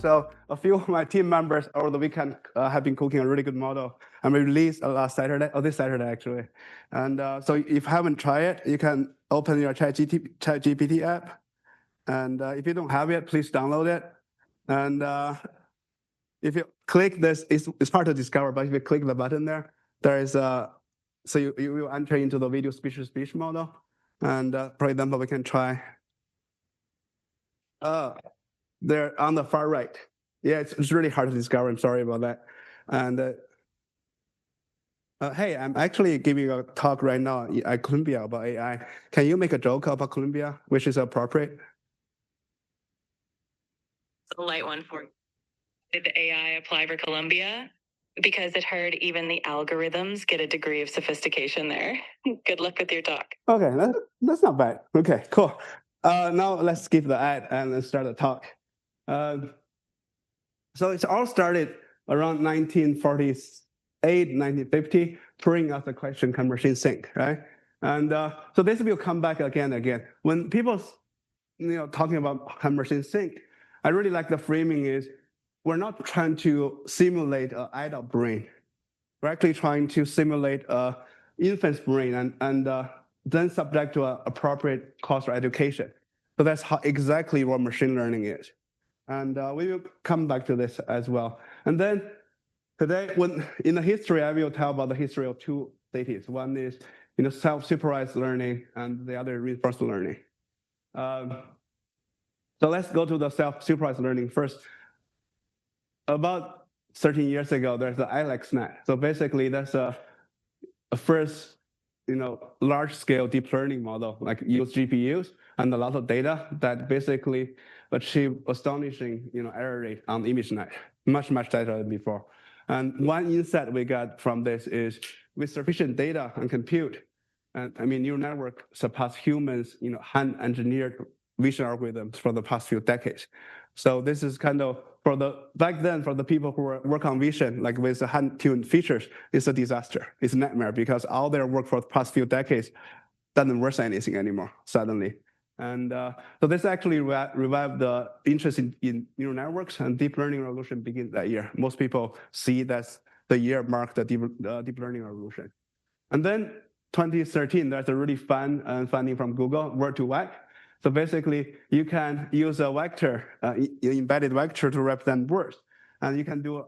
So a few of my team members over the weekend have been cooking a really good model, and we released last Saturday, or this Saturday actually. And so if you haven't tried it, you can open your ChatGPT app, and if you don't have it, please download it. And if you click this, it's hard to discover, but if you click the button there, there is a, so you will enter into the video speech-to-speech model. And for example, we can try. They're on the far right. Yeah, it's really hard to discover. I'm sorry about that. And hey, I'm actually giving a talk right now at Columbia about AI. Can you make a joke about Columbia, which is appropriate? A light one for you. Did the AI apply for Columbia? Because it heard even the algorithms get a degree of sophistication there. Good luck with your talk. Okay, that's not bad. Okay, cool. Now let's skip the ad and let's start the talk. So it all started around 1948, 1950. Turing asked the question, can machine think, right? And so this will come back again and again. When people talking about can machine think, I really like the framing is, we're not trying to simulate an adult brain. We're actually trying to simulate an infant's brain and then subject to an appropriate course of education. So that's exactly what machine learning is. And we will come back to this as well. And then today, in the history, I will tell about the history of two deities. One is self-supervised learning, and the other reinforcement learning. So let's go to the self-supervised learning first. About 13 years ago, there's the AlexNet. So basically, that's a first large-scale deep learning model, like use GPUs and a lot of data that basically achieve astonishing error rate on ImageNet, much better than before. And one insight we got from this is, with sufficient data and compute, and neural network surpass humans, hand-engineered vision algorithms for the past few decades. So this is kind of, back then, for the people who work on vision, like with the hand-tuned features, it's a disaster. It's a nightmare, because all their work for the past few decades doesn't worth anything anymore, suddenly. And so this actually revived the interest in neural networks, and deep learning revolution began that year. Most people see that's the year marked the deep learning revolution. And then 2013, there's a really fun finding from Google, word2vec. So basically, you can use a vector, embedded vector, to represent words. And you can do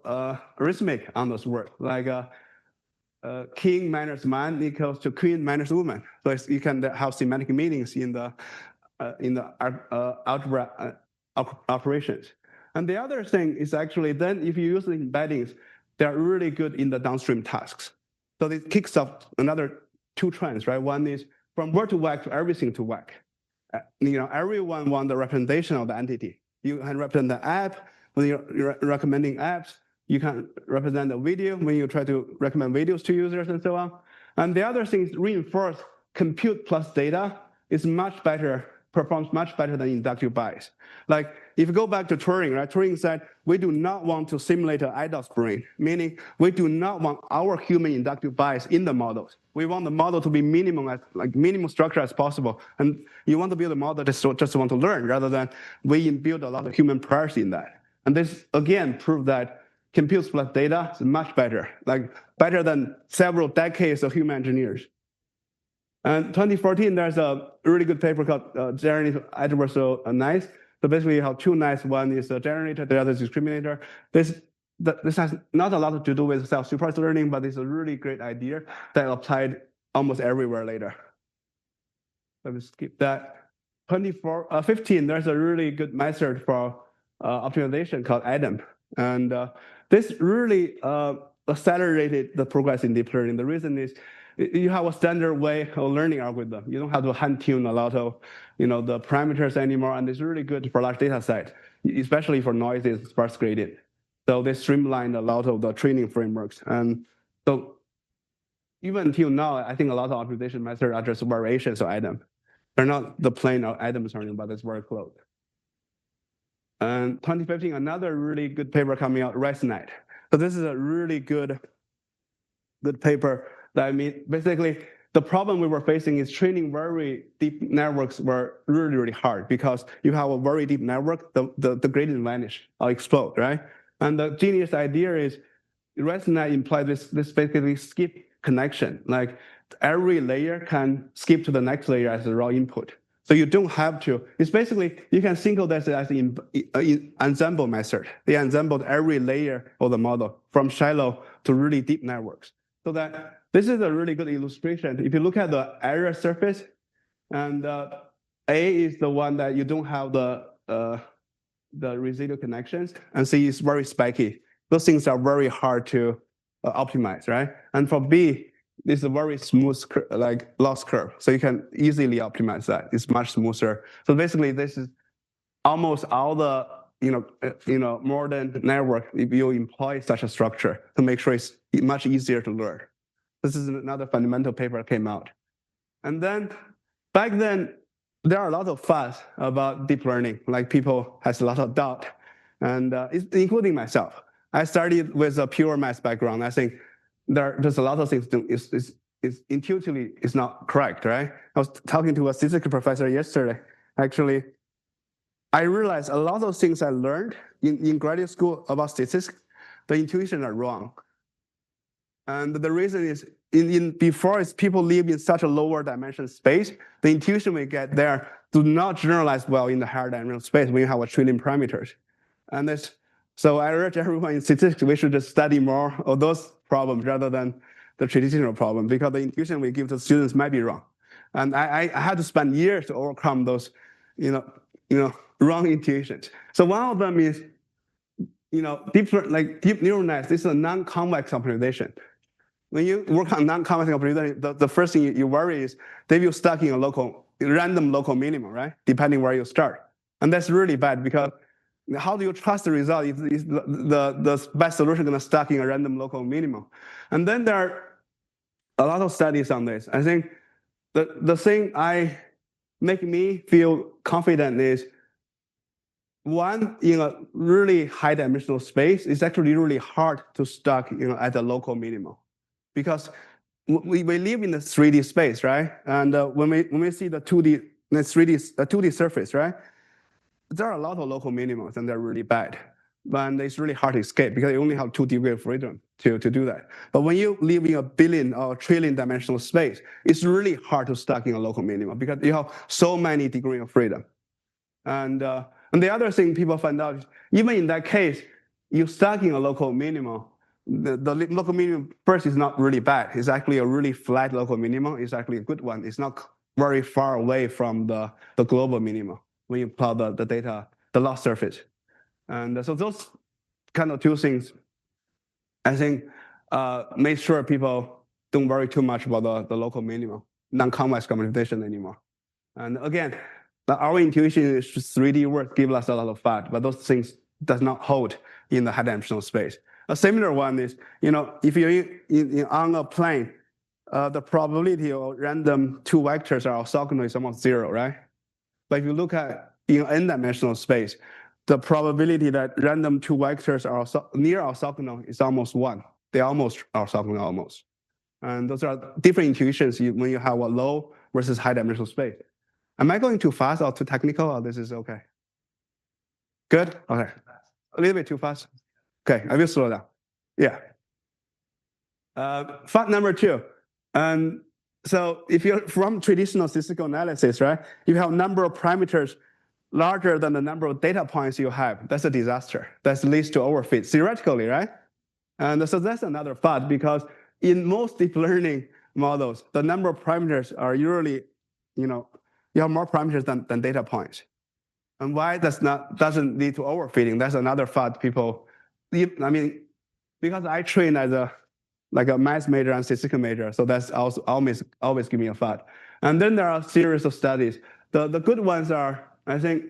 arithmetic on those words, like king minus man equals to queen minus woman. So you can have semantic meanings in the algebra operations. And the other thing is actually, then if you use the embeddings, they're really good in the downstream tasks. So this kicks off another two trends, right? One is from word2vec to everything to vec. Everyone wants the representation of the entity. You can represent the app when you're recommending apps. You can represent the video when you try to recommend videos to users and so on. And the other thing is reinforce compute plus data is much better, performs much better than inductive bias. Like if you go back to Turing, right? Turing said, we do not want to simulate an adult's brain, meaning we do not want our human inductive bias in the models. We want the model to be minimum structure as possible. And you want to build a model that just want to learn, rather than we build a lot of human priors in that. And this, again, proved that compute plus data is much better, better than several decades of human engineers. And 2014, there's a really good paper called Generative Adversarial Nice. So basically, you have two nice. One is a generator, the other is discriminator. This has not a lot to do with self-supervised learning, but it's a really great idea that applied almost everywhere later. Let me skip that. 15, there's a really good method for optimization called ADAM. And this really accelerated the progress in deep learning. The reason is, you have a standard way of learning algorithm. You don't have to hand-tune a lot of the parameters anymore, and it's really good for large data set, especially for noises, sparse gradient. So they streamlined a lot of the training frameworks. And so even until now, I think a lot of optimization methods are just variations of ADAM. They're not the plain of ADAM learning, but it's very close. And 2015, another really good paper coming out, ResNet. So this is a really good paper. Basically, the problem we were facing is training very deep networks were really, really hard because you have a very deep network, the gradient vanish or explode, right? And the genius idea is ResNet implies this basically skip connection. Like every layer can skip to the next layer as a raw input. So you don't have to. It's basically, you can think of this as an ensemble method. They ensembled every layer of the model from shallow to really deep networks. So that this is a really good illustration. If you look at the area surface, and A is the one that you don't have the residual connections, and C is very spiky. Those things are very hard to optimize, right? And for B, it's a very smooth like loss curve, so you can easily optimize that. It's much smoother. So basically, this is almost all the modern network. If you employ such a structure to make sure it's much easier to learn. This is another fundamental paper that came out. And then back then, there are a lot of fuss about deep learning. Like people has a lot of doubt, and including myself. I started with a pure math background. I think there's a lot of things is intuitively is not correct, right? I was talking to a statistics professor yesterday. Actually, I realized a lot of things I learned in graduate school about statistics, the intuition are wrong. And the reason is before people live in such a lower dimension space, the intuition we get there do not generalize well in the higher dimensional space when you have a trillion parameters. And so I urge everyone in statistics, we should just study more of those problems rather than the traditional problem, because the intuition we give to students might be wrong. And I had to spend years to overcome those, wrong intuitions. So one of them is, deep neural nets. This is a non-convex optimization. When you work on non-convex optimization, the first thing you worry is they will stuck in a random local minimum, right? Depending where you start, and that's really bad because how do you trust the result if the best solution going to stuck in a random local minimum? And then there are a lot of studies on this. I think the thing make me feel confident is one, in a really high dimensional space, it's actually really hard to stuck at a local minimum, because we live in the 3D space, right? And when we see the 2D surface, right? There are a lot of local minimums, and they're really bad. But it's really hard to escape because you only have 2 degrees of freedom to do that. But when you live in a billion or trillion dimensional space, it's really hard to stuck in a local minimum because you have so many degrees of freedom. And the other thing people find out is, even in that case, you stuck in a local minimum. The local minimum first is not really bad. It's actually a really flat local minimum. It's actually a good one. It's not very far away from the global minimum when you plot the data, the loss surface. And so those kind of two things, I think, make sure people don't worry too much about the local minimum, non-convex computation anymore. And again, our intuition is 3D work give us a lot of fat, but those things does not hold in the high dimensional space. A similar one is, if you're on a plane, the probability of random 2 vectors are orthogonal is almost 0, right? But if you look at in n-dimensional space, the probability that random 2 vectors are near orthogonal is almost 1. They're almost orthogonal, almost. And those are different intuitions when you have a low versus high dimensional space. Am I going too fast or too technical, or this is okay? Good? Okay. A little bit too fast? Okay, I will slow down. Yeah. Fact number 2. And so if you're from traditional statistical analysis, right, you have number of parameters larger than the number of data points you have. That's a disaster. That leads to overfit, theoretically, right? And so that's another fact, because in most deep learning models, the number of parameters are usually, you have more parameters than data points. And why doesn't lead to overfitting? That's another fact people, because I train as a math major and statistics major, so that's also always give me a fact. And then there are a series of studies. The good ones are, I think,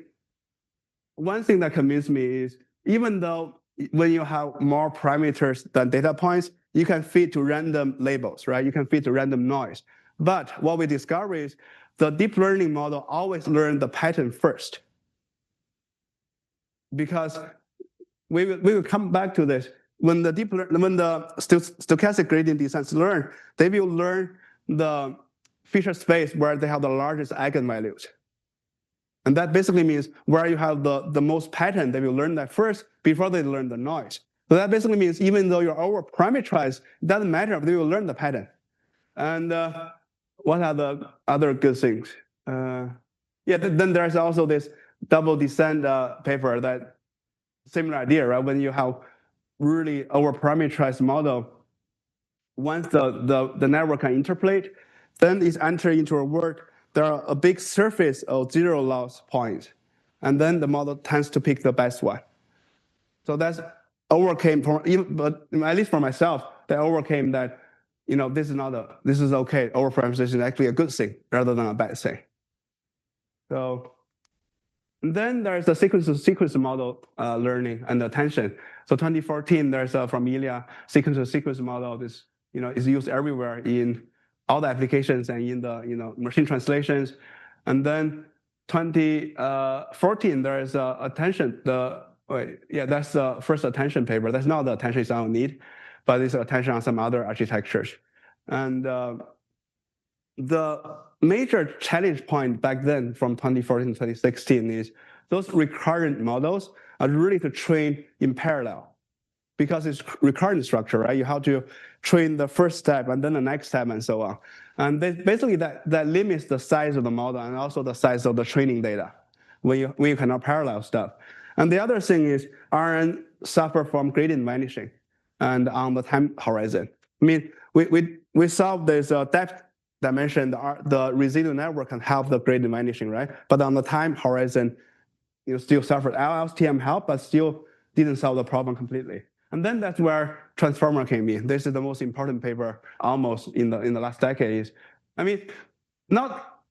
one thing that convinced me is, even though when you have more parameters than data points, you can fit to random labels, right? You can fit to random noise. But what we discover is the deep learning model always learns the pattern first. Because we will come back to this. When the stochastic gradient descents learn, they will learn the feature space where they have the largest eigenvalues. And that basically means where you have the most pattern, they will learn that first before they learn the noise. So that basically means even though you're over-parameterized, it doesn't matter, they will learn the pattern. And what are the other good things? Then there's also this double descent paper that similar idea, right? When you have really over-parameterized model, once the network can interpolate, then it's entering into a world, there are a big surface of zero loss points. And then the model tends to pick the best one. So that's overcame, but at least for myself, that overcame that, this is okay. Over-parameterization is actually a good thing rather than a bad thing. So then there's the sequence-to-sequence model learning and attention. So 2014, there's from Ilya sequence-to-sequence model. This is used everywhere in all the applications and in the machine translations. And then 2014, there is attention. That's the first attention paper. That's not the attention is on need, but it's attention on some other architectures. And the major challenge point back then from 2014 to 2016 is those recurrent models are really to train in parallel because it's recurrent structure, right? You have to train the first step and then the next step and so on. And basically that limits the size of the model and also the size of the training data when you cannot parallel stuff. And the other thing is RN suffer from gradient vanishing and on the time horizon. I mean, we solved this depth dimension, the residual network can help the gradient vanishing, right? But on the time horizon, you still suffered. LSTM helped, but still didn't solve the problem completely. And then that's where transformer came in. This is the most important paper almost in the last decade. I mean, not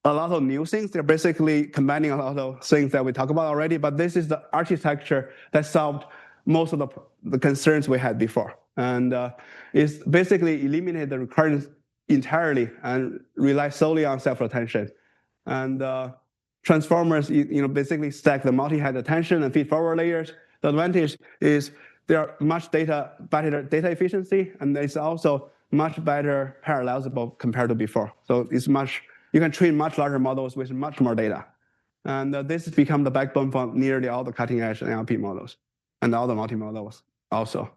a lot of new things. They're basically combining a lot of things that we talked about already, but this is the architecture that solved most of the concerns we had before. And it's basically eliminated the recurrence entirely and rely solely on self-attention. And transformers, basically stack the multi-head attention and feed-forward layers. The advantage is there are much better data efficiency, and it's also much better parallelizable compared to before. So you can train much larger models with much more data. And this has become the backbone for nearly all the cutting-edge NLP models and all the multimodals also.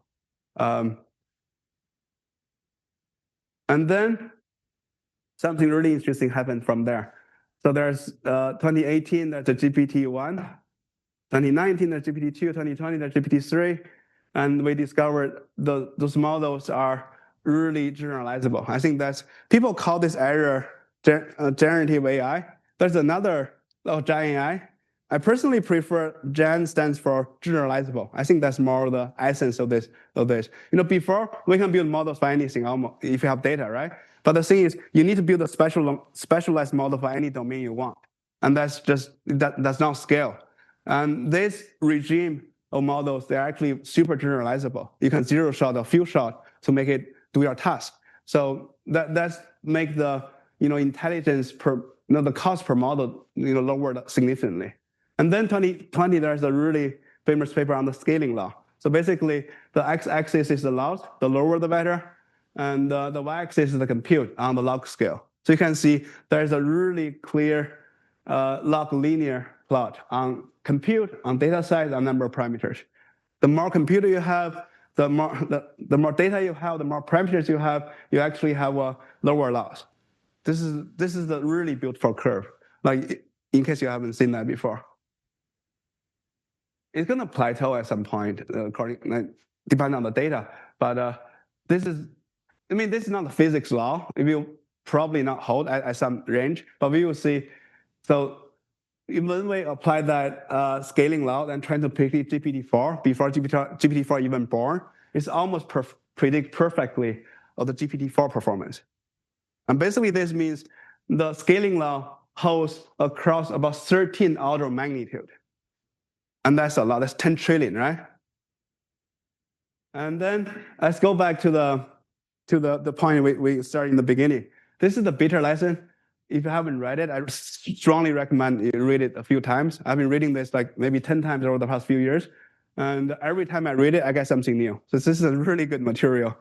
And then something really interesting happened from there. So there's 2018, there's the GPT-1. 2019, there's GPT-2. 2020, there's GPT-3. And we discovered those models are really generalizable. I think people call this area generative AI. There's another Gen AI. I personally prefer Gen stands for generalizable. I think that's more the essence of this. Before we can build models for anything almost if you have data, right? But the thing is, you need to build a specialized model for any domain you want, and that's not scale. And this regime of models, they're actually super generalizable. You can zero shot or few shot to make it do your task. So that's make the intelligence per the cost per model lowered significantly. And then 2020, there's a really famous paper on the scaling law. So basically, the x-axis is the loss, the lower the better, and the y-axis is the compute on the log scale. So you can see there's a really clear log linear plot on compute, on data size, and number of parameters. The more compute you have, the more data you have, the more parameters you have, you actually have a lower loss. This is the really beautiful curve, like in case you haven't seen that before. It's going to plateau at some point, depending on the data. But this is not the physics law. It will probably not hold at some range, but we will see. So when we apply that scaling law and trying to predict GPT-4 before GPT-4 even born, it's almost predict perfectly of the GPT-4 performance. And basically, this means the scaling law holds across about 13 order of magnitude. And that's a lot. That's 10 trillion, right? And then let's go back to the point we started in the beginning. This is the beta lesson. If you haven't read it, I strongly recommend you read it a few times. I've been reading this like maybe 10 times over the past few years. And every time I read it, I get something new. So this is a really good material.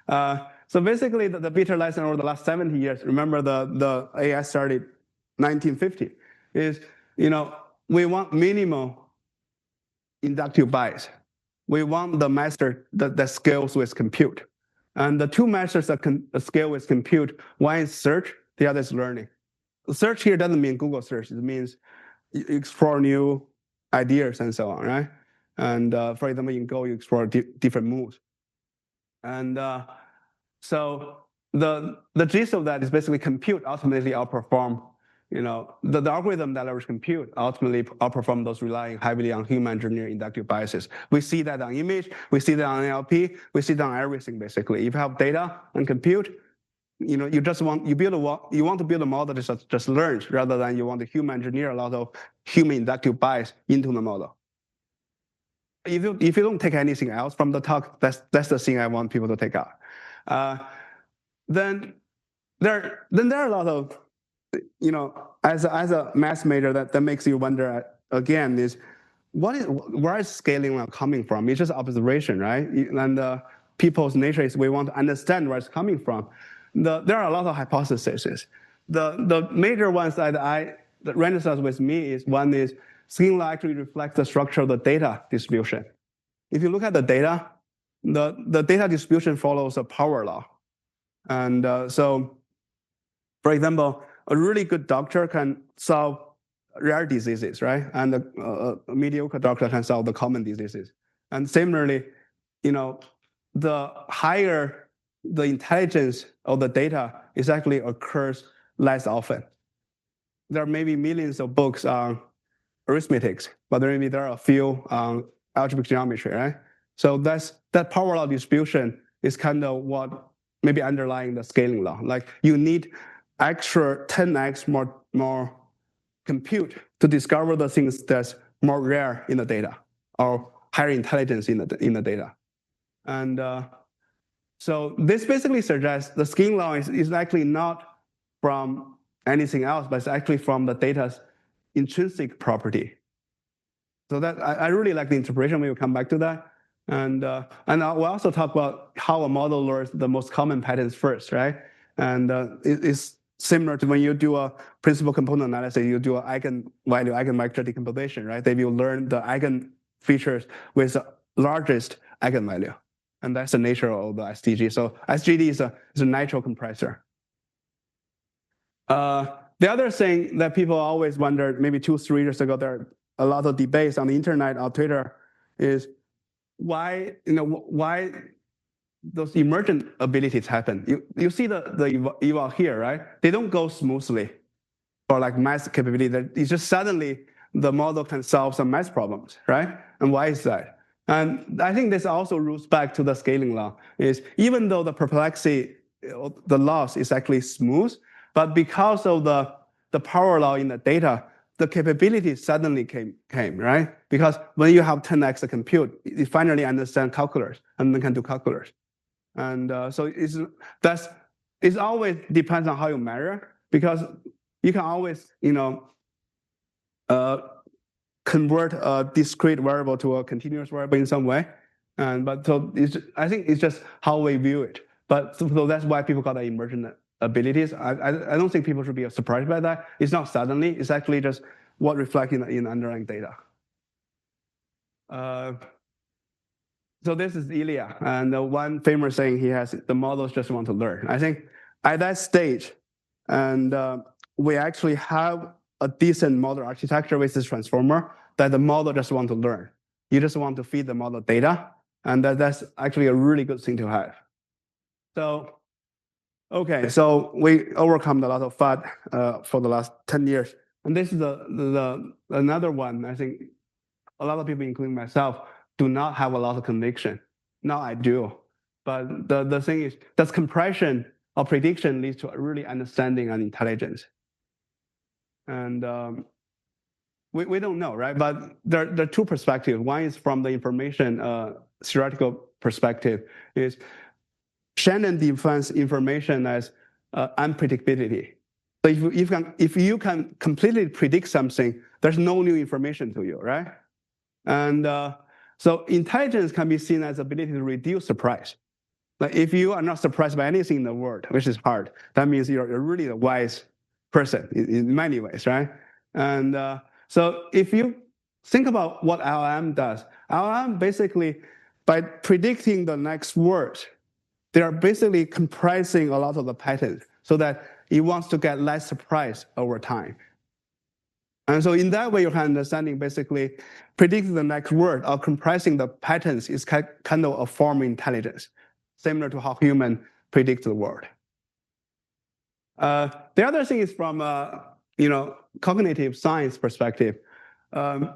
So So basically, the bitter lesson over the last 70 years, remember the AI started 1950, is, we want minimal inductive bias. We want the method that scales with compute. And the two methods that scale with compute, one is search, the other is learning. Search here doesn't mean Google search. It means you explore new ideas and so on, right? And for example, in Go, you explore different moves. And so the gist of that is basically compute ultimately outperform, the algorithm that leverages compute ultimately outperform those relying heavily on human engineered inductive biases. We see that on image, we see that on NLP, we see that on everything basically. If you have data and compute, you want to build a model that just learns rather than you want to human engineer a lot of human inductive bias into the model. If you don't take anything else from the talk, that's the thing I want people to take out. Then there are a lot of, as a math major, that makes you wonder again is where is scaling coming from? It's just observation, right? And people's nature is we want to understand where it's coming from. There are a lot of hypotheses. The major ones that register with me is one is scaling law actually reflects the structure of the data distribution. If you look at the data, the data distribution follows a power law. And so, for example, a really good doctor can solve rare diseases, right? And a mediocre doctor can solve the common diseases. And similarly, the higher the intelligence of the data is actually occurs less often. There may be millions of books on arithmetics, but maybe there are a few on algebraic geometry, right? So that power law distribution is kind of what maybe underlying the scaling law. Like you need extra 10x more compute to discover the things that's more rare in the data or higher intelligence in the data. And so this basically suggests the scaling law is actually not from anything else, but it's actually from the data's intrinsic property. So that I really like the interpretation. We will come back to that. And we'll also talk about how a model learns the most common patterns first, right? And it's similar to when you do a principal component analysis, you do an eigenvalue, eigenvector decomposition, right? They will learn the eigen features with the largest eigenvalue. And that's the nature of the SDG. So SGD is a natural compressor. The other thing that people always wondered, maybe 2-3 years ago, there are a lot of debates on the internet or Twitter, is why those emergent abilities happen. You see the eval here, right? They don't go smoothly for like math capability. It's just suddenly the model can solve some math problems, right? And why is that? And I think this also roots back to the scaling law, is even though the perplexity, the loss is actually smooth, but because of the power law in the data, the capability suddenly came, right? Because when you have 10x the compute, you finally understand calculus and then can do calculus. And so it always depends on how you measure, because you can always, convert a discrete variable to a continuous variable in some way. But so I think it's just how we view it. But so that's why people call that emergent abilities. I don't think people should be surprised by that. It's not suddenly. It's actually just what reflects in underlying data. So this is Ilya, and one famous saying he has: the models just want to learn. I think at that stage, and we actually have a decent model architecture with this transformer that the model just want to learn. You just want to feed the model data, and that's actually a really good thing to have. So, okay, so we overcome a lot of FUD for the last 10 years. And this is another one. I think a lot of people, including myself, do not have a lot of conviction. Now I do. But the thing is, does compression or prediction lead to really understanding and intelligence? And we don't know, right? But there are two perspectives. One is from the information theoretical perspective, is Shannon defines information as unpredictability. So if you can completely predict something, there's no new information to you, right? And so intelligence can be seen as ability to reduce surprise. Like if you are not surprised by anything in the world, which is hard, that means you're really a wise person in many ways, right? And so if you think about what LLM does, LLM basically, by predicting the next word, they are basically compressing a lot of the patterns so that it wants to get less surprise over time. And so in that way, you can understanding basically predicting the next word or compressing the patterns is kind of a form of intelligence, similar to how human predict the world. The other thing is from cognitive science perspective. Like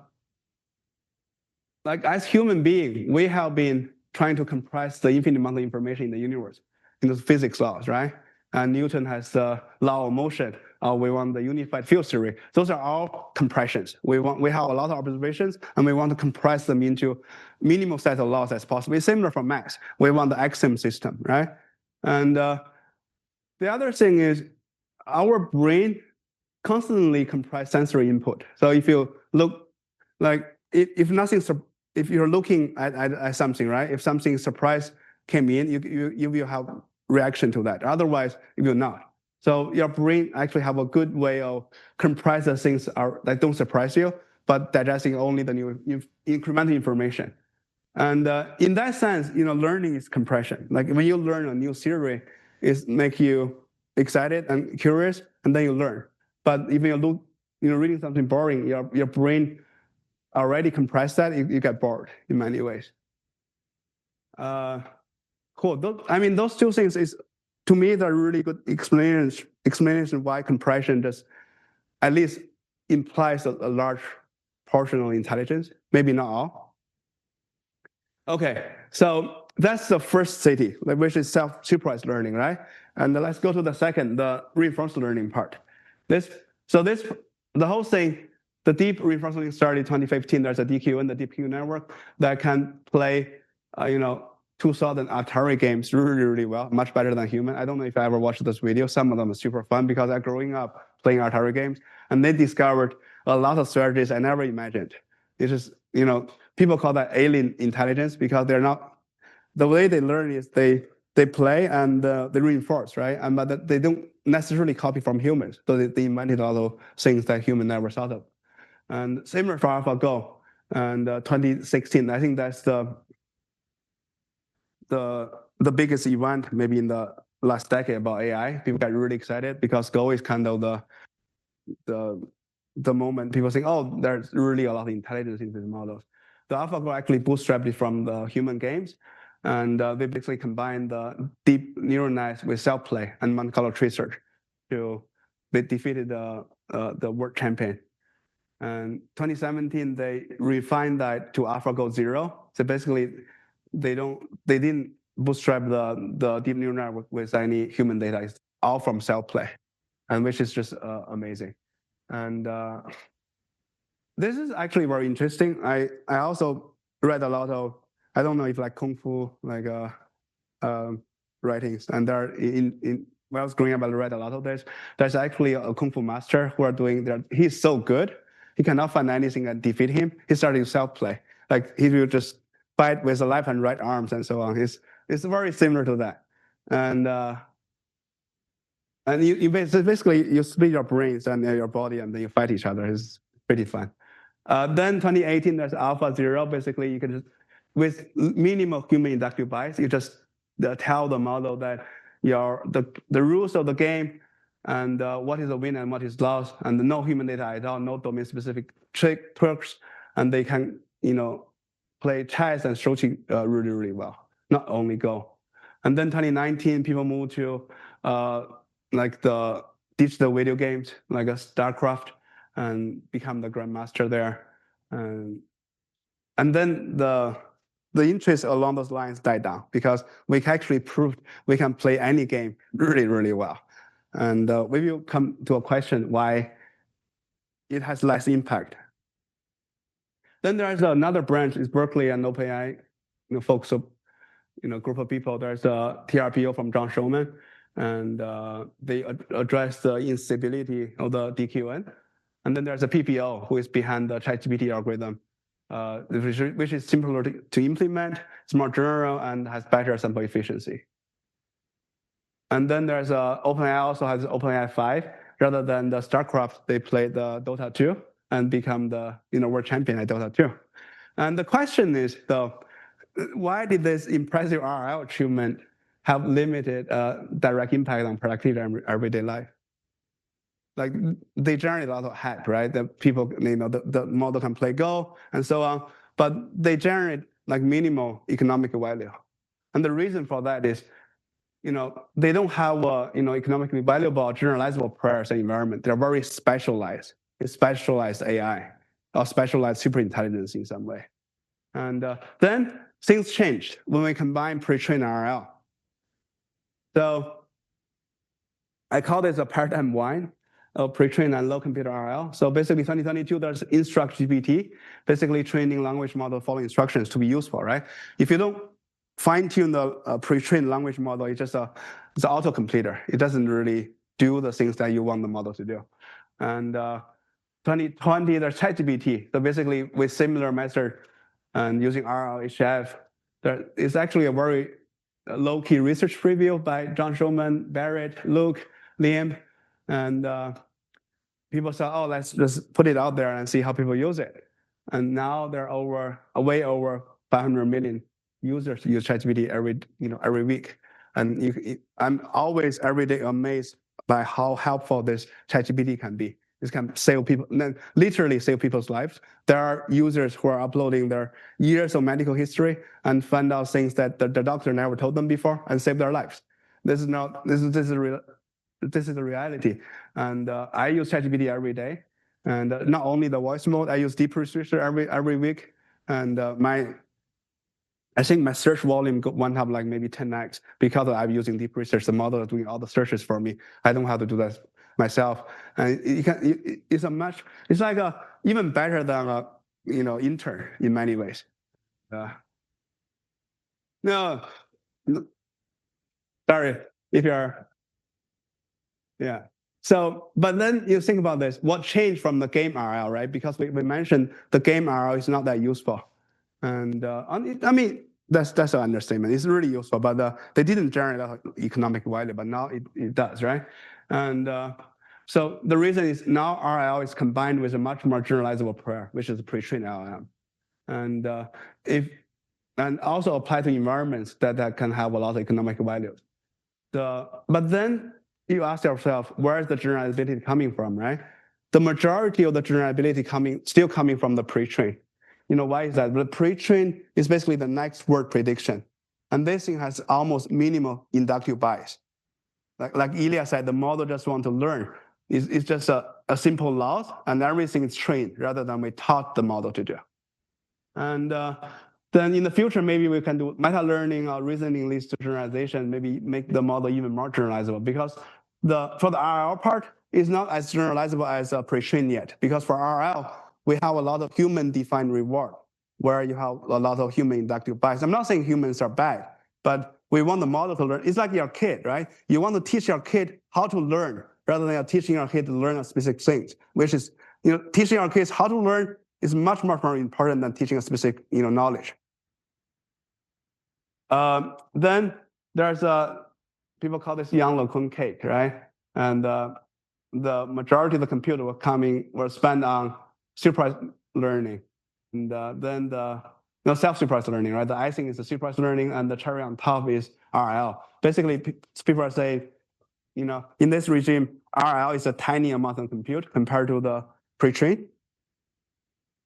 as human beings, we have been trying to compress the infinite amount of information in the universe into physics laws, right? And Newton has the law of motion. We want the unified field theory. Those are all compressions. We have a lot of observations, and we want to compress them into minimal set of laws as possible. It's similar for math. We want the axiom system, right? And the other thing is our brain constantly compress sensory input. So if you look, like if you're looking at something, right? If something surprise came in, you will have reaction to that. Otherwise, you will not. So your brain actually have a good way of compressing things that don't surprise you, but digesting only the new incremental information. And in that sense, learning is compression. Like when you learn a new theory, it makes you excited and curious, and then you learn. But if you reading something boring, your brain already compressed that, you get bored in many ways. Cool. Those two things to me, they're really good explanation why compression just at least implies a large portion of intelligence, maybe not all. Okay, so that's the first city, which is self-supervised learning, right? And let's go to the second, the reinforcement learning part. The whole thing, the deep reinforcement learning started in 2015. There's a DQN, the DeepQ network, that can play, 2,000 Atari games really, really well, much better than human. I don't know if I ever watched this video. Some of them are super fun because I'm growing up playing Atari games, and they discovered a lot of strategies I never imagined. It's just, people call that alien intelligence because they're not, the way they learn is they play and they reinforce, right? But they don't necessarily copy from humans. So they invented all those things that humans never thought of. And similar for AlphaGo. And 2016, I think that's the biggest event maybe in the last decade about AI. People got really excited because Go is kind of the moment people think, oh, there's really a lot of intelligence in these models. The AlphaGo actually bootstrapped it from the human games, and they basically combined the deep neural nets with self-play and Monte Carlo tree search. They defeated the world champion. And 2017, they refined that to AlphaGo 0. So basically, they didn't bootstrap the deep neural network with any human data. It's all from self-play, and which is just amazing. And this is actually very interesting. I also read a lot of, I don't know if like Kung Fu writings, and there when I was growing up, I read a lot of this. There's actually a Kung Fu master who are doing that. He's so good, he cannot find anything that defeat him. He started self-play. Like he will just fight with the left and right arms and so on. It's very similar to that. And you basically you split your brains and your body, and then you fight each other. It's pretty fun. Then 2018, there's Alpha 0. Basically, you can just, with minimal human inductive bias, you just tell the model that the rules of the game and what is a win and what is loss, and no human data at all, no domain-specific tricks, and they can play chess and shochi really, really well, not only Go. And then 2019, people moved to like the digital video games, like a StarCraft, and become the grandmaster there. And then the interest along those lines died down because we actually proved we can play any game really, really well. And we will come to a question why it has less impact. Then there's another branch, is Berkeley and OpenAI, folks, group of people. There's a TRPO from John Schulman, and they address the instability of the DQN. And then there's a PPO who is behind the ChatGPT algorithm, which is simpler to implement, it's more general, and has better sample efficiency. And then there's OpenAI also has OpenAI 5. Rather than the StarCraft, they played the Dota 2 and become the world champion at Dota 2. And the question is, though, why did this impressive RL achievement have limited direct impact on productivity and everyday life? Like they generate a lot of hype, right? That people, the model can play Go and so on, but they generate like minimal economic value. And the reason for that is, they don't have economically valuable generalizable prayers and environment. They're very specialized. It's specialized AI or specialized superintelligence in some way. And then things changed when we combine pre-trained RL. So I call this a paradigm one of pre-trained and low computer RL. So basically 2022, there's InstructGPT, basically training language model following instructions to be useful, right? If you don't fine-tune the pre-trained language model, it's just it's an auto-completer. It doesn't really do the things that you want the model to do. And 2020, there's ChatGPT. So basically with similar method and using RLHF, there is actually a very low-key research preview by John Schulman, Barrett, Luke, Liam, and people said, oh, let's just put it out there and see how people use it. And now there are way over 500 million users use ChatGPT every week. And I'm always every day amazed by how helpful this ChatGPT can be. This can save people, literally save people's lives. There are users who are uploading their years of medical history and find out things that the doctor never told them before and save their lives. This is the reality. And I use ChatGPT every day. And not only the voice mode, I use deep research every week. And I think my search volume went up like maybe 10x because I'm using deep research. The model is doing all the searches for me. I don't have to do that myself. And it's like even better than a intern in many ways. No, sorry if you're. Yeah. So, but then you think about this, what changed from the game RL, right? Because we mentioned the game RL is not that useful. And I mean, that's an understatement. It's really useful, but they didn't generate a lot of economic value, but now it does, right? And so the reason is now RL is combined with a much more generalizable prayer, which is a pre-trained LLM. And and also apply to environments that can have a lot of economic value. But then you ask yourself, where is the generalizability coming from, right? The majority of the generalizability still coming from the pre-train. Why is that? The pre-train is basically the next word prediction. And this thing has almost minimal inductive bias. Like Ilya said, the model just want to learn. It's just a simple loss, and everything is trained rather than we taught the model to do. And then in the future, maybe we can do meta-learning or reasoning leads to generalization, maybe make the model even more generalizable, because for the RL part, it's not as generalizable as pre-trained yet, because for RL, we have a lot of human-defined reward, where you have a lot of human inductive bias. I'm not saying humans are bad, but we want the model to learn. It's like your kid, right? You want to teach your kid how to learn rather than teaching your kid to learn a specific things, which is, teaching our kids how to learn is much more important than teaching a specific, knowledge. Then there's people call this young LeCun cake, right? And the majority of the compute were spent on supervised learning, and then the self-supervised learning, right? The icing is the supervised learning, and the cherry on top is RL. Basically, people are saying, in this regime, RL is a tiny amount of compute compared to the pre-train.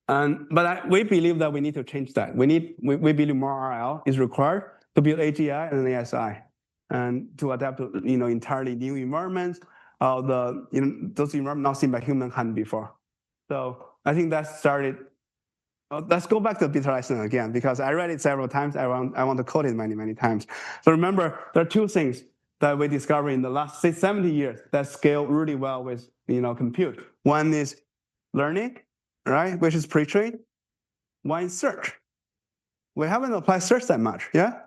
But we believe that we need to change that. We believe more RL is required to build AGI and ASI, and to adapt to entirely new environments. Those environments not seen by human hand before. So I think that started. Let's go back to beta license again, because I read it several times. I want to quote it many times. So remember, there are two things that we discovered in the last 70 years that scale really well with compute. One is learning, right, which is pre-trained. One is search. We haven't applied search that much, yeah?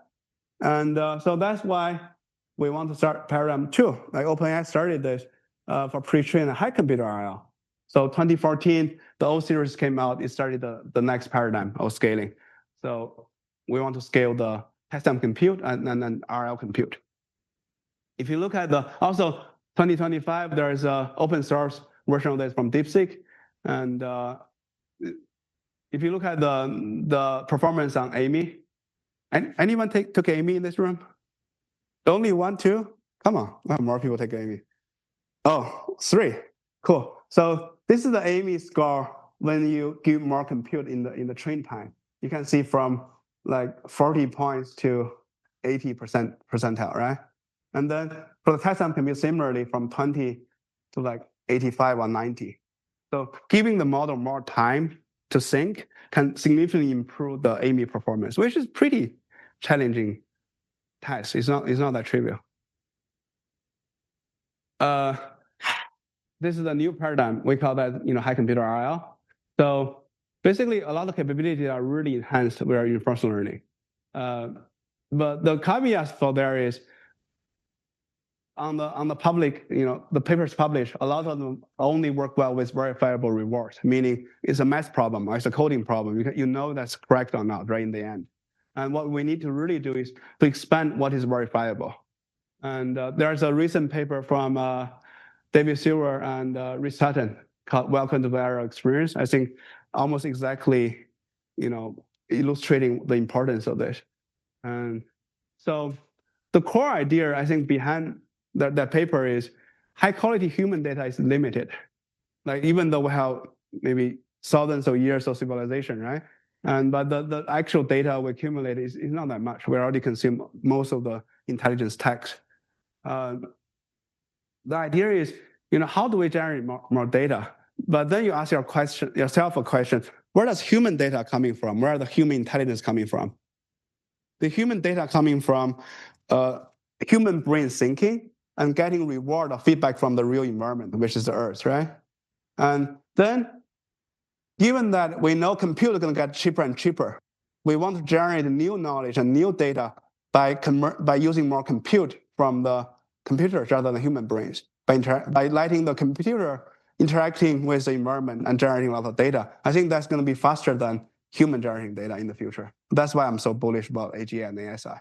And so that's why we want to start paradigm 2. Like OpenAI started this for pre-trained high computer RL. So 2014, the O series came out. It started the next paradigm of scaling. So we want to scale the test time compute and RL compute. If you look at also 2025, there is an open source version of this from DeepSeek. And if you look at the performance on AMI, anyone took AMI in this room? Only 1, 2? Come on, more people take AMI. Oh, 3. Cool. So this is the AMI score when you give more compute in the train time. You can see from like 40 points to 80% percentile, right? And then for the test time can be similarly from 20 to like 85 or 90. So giving the model more time to sync can significantly improve the AMI performance, which is pretty challenging task. It's not that trivial. This is a new paradigm. We call that high computer RL. So basically, a lot of capabilities are really enhanced with reinforcement learning. But the caveat for there is on the public, the papers published, a lot of them only work well with verifiable rewards, meaning it's a math problem or it's a coding problem. You know that's correct or not right in the end. And what we need to really do is to expand what is verifiable. And there's a recent paper from David Silver and Rich Sutton called Welcome to the Era of Experience. I think almost exactly, illustrating the importance of this. And so the core idea, I think, behind that paper is high quality human data is limited. Like even though we have maybe thousands of years of civilization, right? But the actual data we accumulate is not that much. We already consume most of the intelligence text. The idea is, how do we generate more data? But then you ask yourself a question, where does human data coming from? Where are the human intelligence coming from? The human data coming from human brain thinking and getting reward or feedback from the real environment, which is the Earth, right? And then, given that we know compute is going to get cheaper and cheaper, we want to generate new knowledge and new data by using more compute from the computers rather than human brains, by letting the computer interacting with the environment and generating a lot of data. I think that's going to be faster than human generating data in the future. That's why I'm so bullish about AGI and ASI.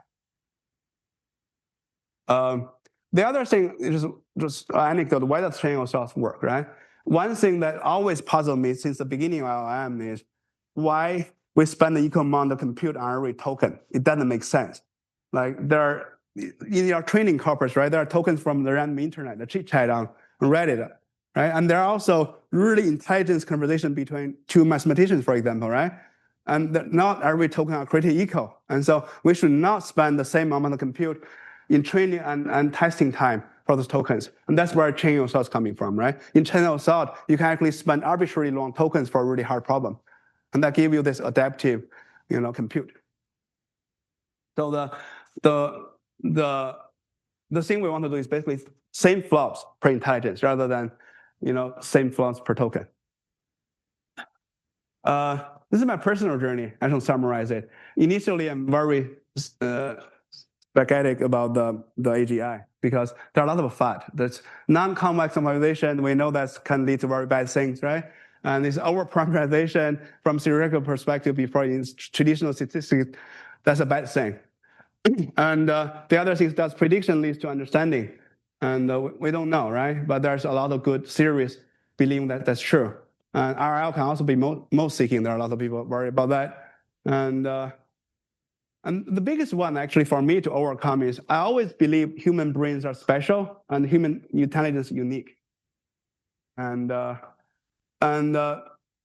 The other thing is just an anecdote, why does training ourselves work, right? One thing that always puzzled me since the beginning of LLM is why we spend the equal amount of compute on every token. It doesn't make sense. Like in your training corpus, right? There are tokens from the random internet, the chit chat on Reddit, right? And there are also really intelligent conversation between two mathematicians, for example, right? And not every token are created equal. And so we should not spend the same amount of compute in training and testing time for those tokens. And that's where chain of thought is coming from, right? In chain of thought, you can actually spend arbitrarily long tokens for a really hard problem. And that gives you this adaptive, compute. So the thing we want to do is basically same flops per intelligence rather than, same flops per token. This is my personal journey. I don't summarize it. Initially, I'm very spaghetic about the AGI because there are a lot of fat. That's non-convex optimization. We know that can lead to very bad things, right? And this over-parameterization from theoretical perspective before in traditional statistics, that's a bad thing. And the other thing is that prediction leads to understanding. And we don't know, right? But there's a lot of good theories believing that that's true. And RL can also be most seeking. There are a lot of people worried about that. And the biggest one actually for me to overcome is I always believe human brains are special and human intelligence unique. And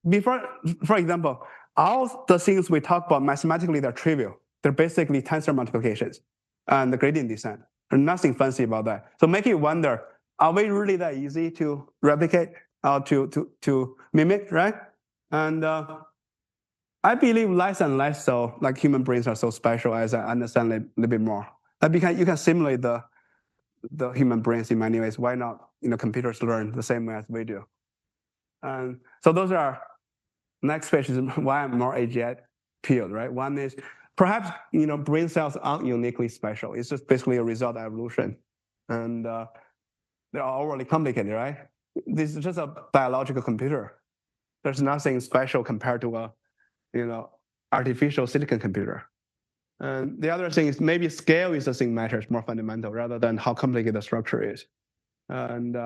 before, for example, all the things we talk about mathematically, they're trivial. They're basically tensor multiplications and the gradient descent. There's nothing fancy about that. So make you wonder, are we really that easy to replicate or to mimic, right? And I believe less and less so, like human brains are so special as I understand a little bit more. You can simulate the human brains in many ways. Why not, computers learn the same way as we do? And so those are, next page is why I'm more AGI-pilled, right? One is perhaps, brain cells aren't uniquely special. It's just basically a result of evolution. And they're overly complicated, right? This is just a biological computer. There's nothing special compared to a, artificial silicon computer. And the other thing is maybe scale is the thing matters more fundamental rather than how complicated the structure is. And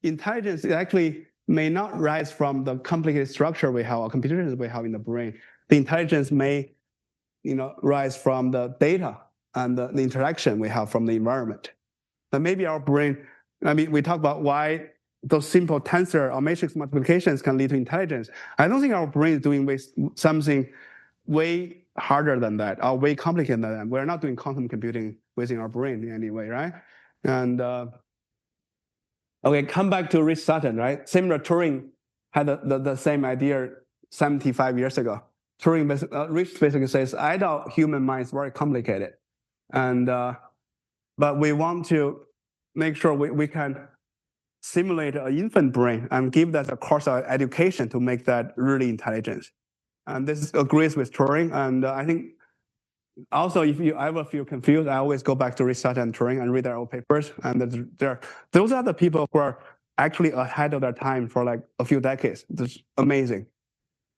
intelligence actually may not rise from the complicated structure we have or computations we have in the brain. The intelligence may rise from the data and the interaction we have from the environment. But maybe our brain, we talk about why those simple tensor or matrix multiplications can lead to intelligence. I don't think our brain is doing something way harder than that or way complicated than that. We're not doing quantum computing within our brain in any way, right? And okay, come back to Rich Sutton, right? Similar, Turing had the same idea 75 years ago. Rich basically says, I know human mind is very complicated, and but we want to make sure we can simulate an infant brain and give that a course of education to make that really intelligent. And this agrees with Turing. And I think also, if you ever feel confused, I always go back to Rich Sutton and Turing and read their old papers. And those are the people who are actually ahead of their time for like a few decades. It's amazing.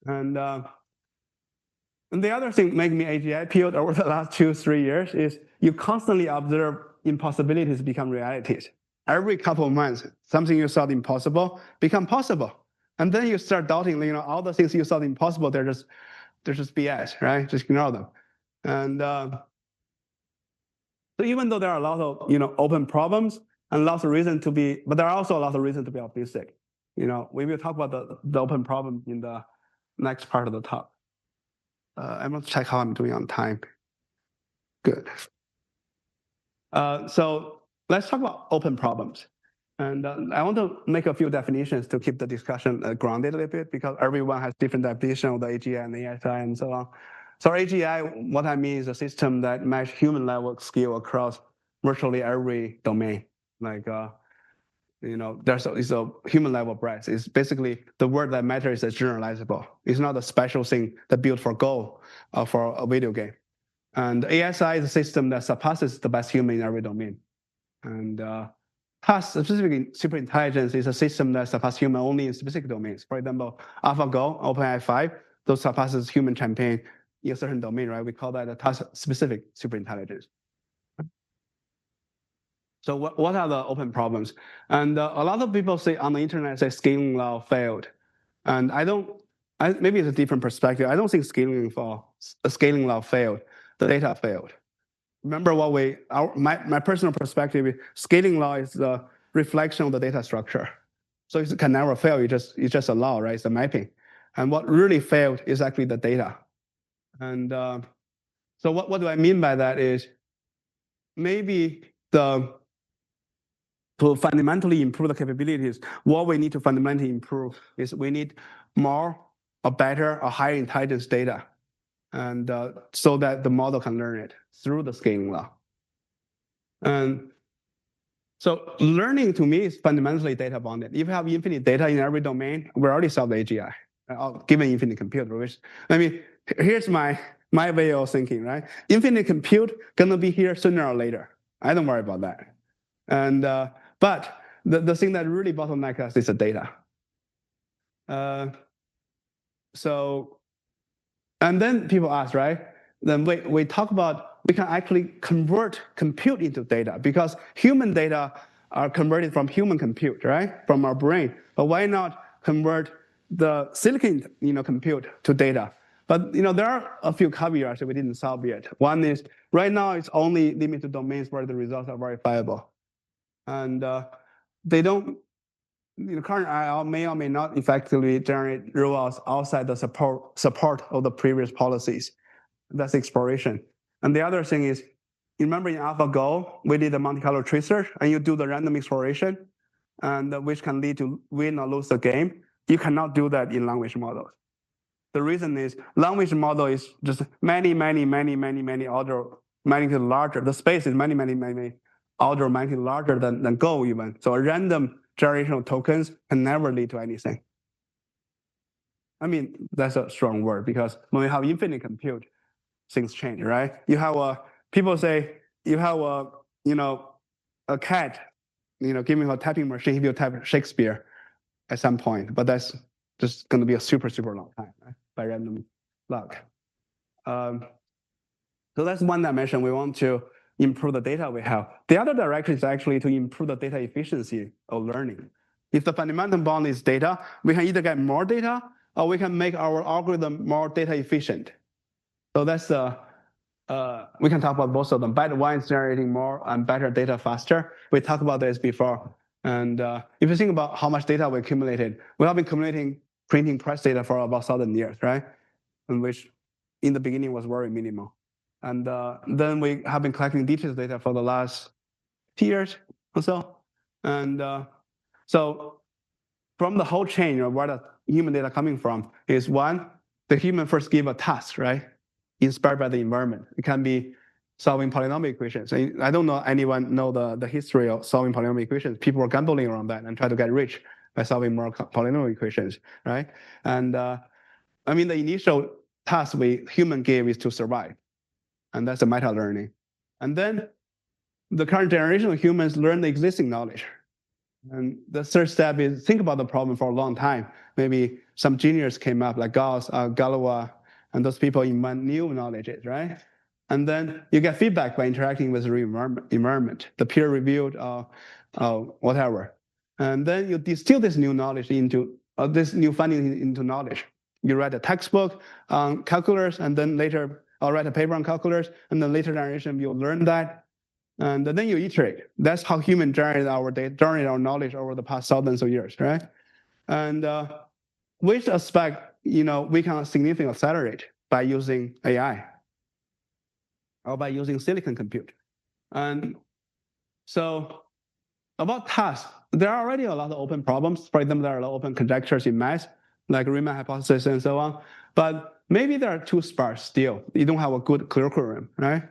And the other thing making me AGI-pilled over the last 2-3 years is you constantly observe impossibilities become realities. Every couple of months, something you thought impossible become possible. And then you start doubting, all the things you thought impossible, they're just BS, right? Just ignore them. And so even though there are a lot of open problems and lots of reason to be, but there are also a lot of reason to be optimistic. We will talk about the open problem in the next part of the talk. I'm going to check how I'm doing on time. Good. So let's talk about open problems. And I want to make a few definitions to keep the discussion grounded a little bit, because everyone has different definition of the AGI and the ASI and so on. So AGI, what I mean is a system that matches human level skill across virtually every domain. Like, it's a human level breadth. It's basically the word that matters is generalizable. It's not a special thing that built for Go or for a video game. And ASI is a system that surpasses the best human in every domain. And task specific superintelligence is a system that surpasses human only in specific domains. For example, AlphaGo, OpenAI 5, those surpasses human champion in a certain domain, right? We call that a task-specific superintelligence. So what are the open problems? And a lot of people say on the internet, say scaling law failed. And maybe it's a different perspective. I don't think scaling law failed. The data failed. Remember my personal perspective is scaling law is the reflection of the data structure. So it can never fail. It's just a law, right? It's a mapping. And what really failed is actually the data. And so what do I mean by that is maybe to fundamentally improve the capabilities, what we need to fundamentally improve is we need more or better or higher intelligence data, and so that the model can learn it through the scaling law. And so learning to me is fundamentally data bounded. If you have infinite data in every domain, we already solved the AGI, given infinite compute. Which, here's my way of thinking, right? Infinite compute gonna be here sooner or later. I don't worry about that. And but the thing that really bottleneck us is the data. And then people ask, right? Then we talk about we can actually convert compute into data, because human data are converted from human compute, right? From our brain. But why not convert the silicon compute to data? But there are a few caveats that we didn't solve yet. One is right now it's only limited to domains where the results are verifiable. And they don't, current IL may or may not effectively generate results outside the support of the previous policies. That's exploration. And the other thing is, you remember in AlphaGo, we did a Monte Carlo tree search, and you do the random exploration, and which can lead to win or lose the game. You cannot do that in language models. The reason is language model is just many order magnitude larger. The space is many order magnitude larger than Go even. So a random generation of tokens can never lead to anything. That's a strong word, because when we have infinite compute, things change, right? You have people say you have a cat, giving a typing machine, if you type Shakespeare at some point, but that's just going to be a super long time, right? By random luck. So that's one dimension. We want to improve the data we have. The other direction is actually to improve the data efficiency of learning. If the fundamental bound is data, we can either get more data or we can make our algorithm more data efficient. So that's we can talk about both of them. Better one is generating more and better data faster. We talked about this before. And if you think about how much data we accumulated, we have been accumulating printing press data for about 1,000 years, right? And which in the beginning was very minimal. And then we have been collecting detailed data for the last 2 years or so. And so from the whole chain of where the human data coming from is one, the human first give a task, right? Inspired by the environment. It can be solving polynomial equations. I don't know anyone know the history of solving polynomial equations. People were gambling around that and try to get rich by solving more polynomial equations, right? And I mean, the initial task human gave is to survive. And that's the meta learning. And then the current generation of humans learn the existing knowledge. And the third step is think about the problem for a long time. Maybe some genius came up like Gauss, Galois, and those people invent new knowledges, right? And then you get feedback by interacting with the environment, the peer-reviewed whatever. And then you distill this new knowledge into, this new finding into knowledge. You write a textbook on calculus, and then later I'll write a paper on calculus, and then later generation you'll learn that. And then you iterate. That's how humans generate our data, generate our knowledge over the past thousands of years, right? And which aspect, we can significantly accelerate by using AI or by using silicon compute. And so about tasks, there are already a lot of open problems. For example, there are a lot of open conjectures in math, like Riemann hypothesis and so on. But maybe there are too sparse still. You don't have a good clear theorem, right?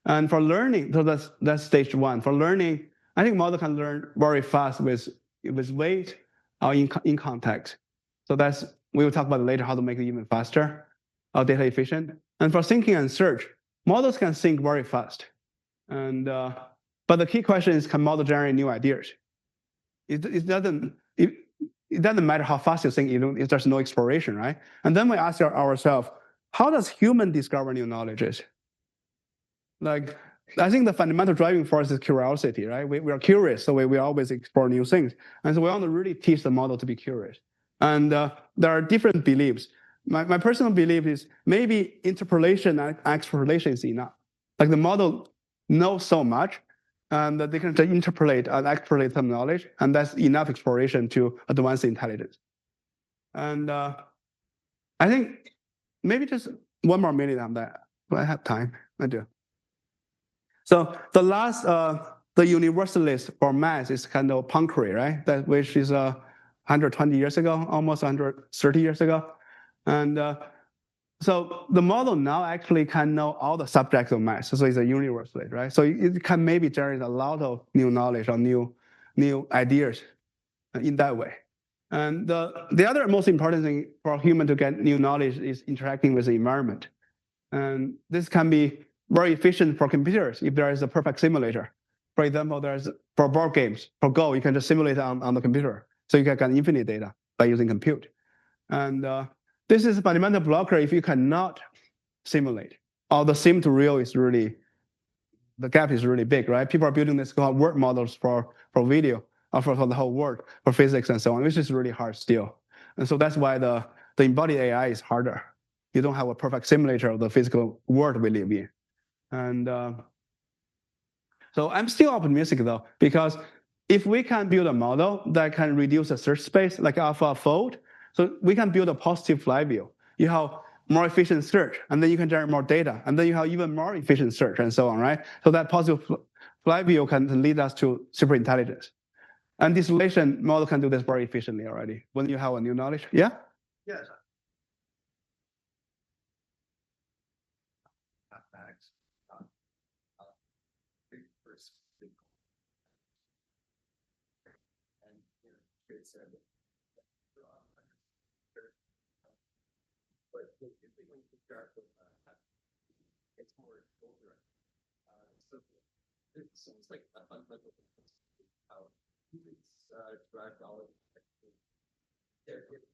And for learning, so that's stage one. For learning, I think model can learn very fast with weight or in context. So we will talk about later how to make it even faster or data efficient. And for thinking and search, models can think very fast. And but the key question is, can model generate new ideas? It doesn't matter how fast you think, if there's no exploration, right? And then we ask ourselves, how does human discover new knowledges? Like, I think the fundamental driving force is curiosity, right? We are curious, so we always explore new things. And so we want to really teach the model to be curious. And there are different beliefs. My personal belief is maybe interpolation and exploration is enough. Like the model knows so much, and that they can just interpolate and extrapolate some knowledge, and that's enough exploration to advance intelligence. And I think maybe just 1 more minute on that. Do I have time? I do. So the last, the universalist for math is kind of Poincaré, right? Which is 120 years ago, almost 130 years ago. And so the model now actually can know all the subjects of math. So it's a universalist, right? So it can maybe generate a lot of new knowledge or new ideas in that way. And the other most important thing for a human to get new knowledge is interacting with the environment. And this can be very efficient for computers if there is a perfect simulator. For example, for board games, for Go, you can just simulate on the computer. So you can get infinite data by using compute. And this is a fundamental blocker if you cannot simulate. Or the sim to real is really, the gap is really big, right? People are building this called word models for video, or for the whole world, for physics and so on, which is really hard still. And so that's why the embodied AI is harder. You don't have a perfect simulator of the physical world we live in. And so I'm still optimistic though, because if we can build a model that can reduce the search space, like AlphaFold, so we can build a positive flywheel. You have more efficient search, and then you can generate more data, and then you have even more efficient search, and so on, right? So that positive flywheel can lead us to super intelligence. And distillation model can do this very efficiently already when you have a new knowledge. Yeah? Yes. It's more older. So it seems like a fundamental how humans drive knowledge. They're given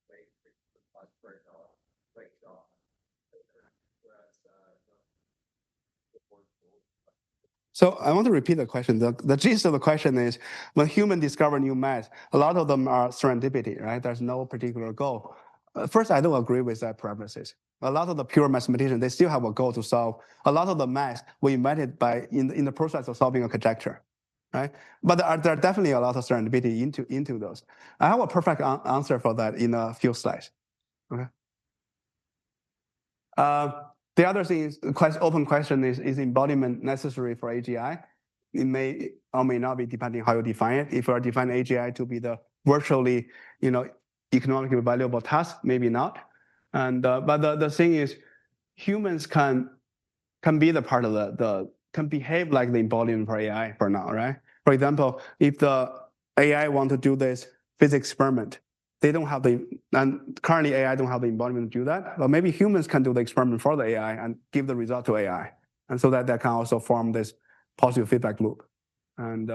way right off. Whereas So I want to repeat the question. The gist of the question is, when humans discover new math, a lot of them are serendipity, right? There's no particular goal. First, I don't agree with that premises. A lot of the pure mathematicians, they still have a goal to solve. A lot of the math we invented in the process of solving a conjecture, right? But there are definitely a lot of serendipity into those. I have a perfect answer for that in a few slides. Okay. The other thing is, open question is embodiment necessary for AGI? It may or may not be, depending how you define it. If you are defining AGI to be the virtually, economically valuable task, maybe not. And but the thing is, humans can be the part of can behave like the embodiment for AI for now, right? For example, if the AI want to do this physics experiment, they don't have and currently AI don't have the embodiment to do that, but maybe humans can do the experiment for the AI and give the result to AI. And so that can also form this positive feedback loop. And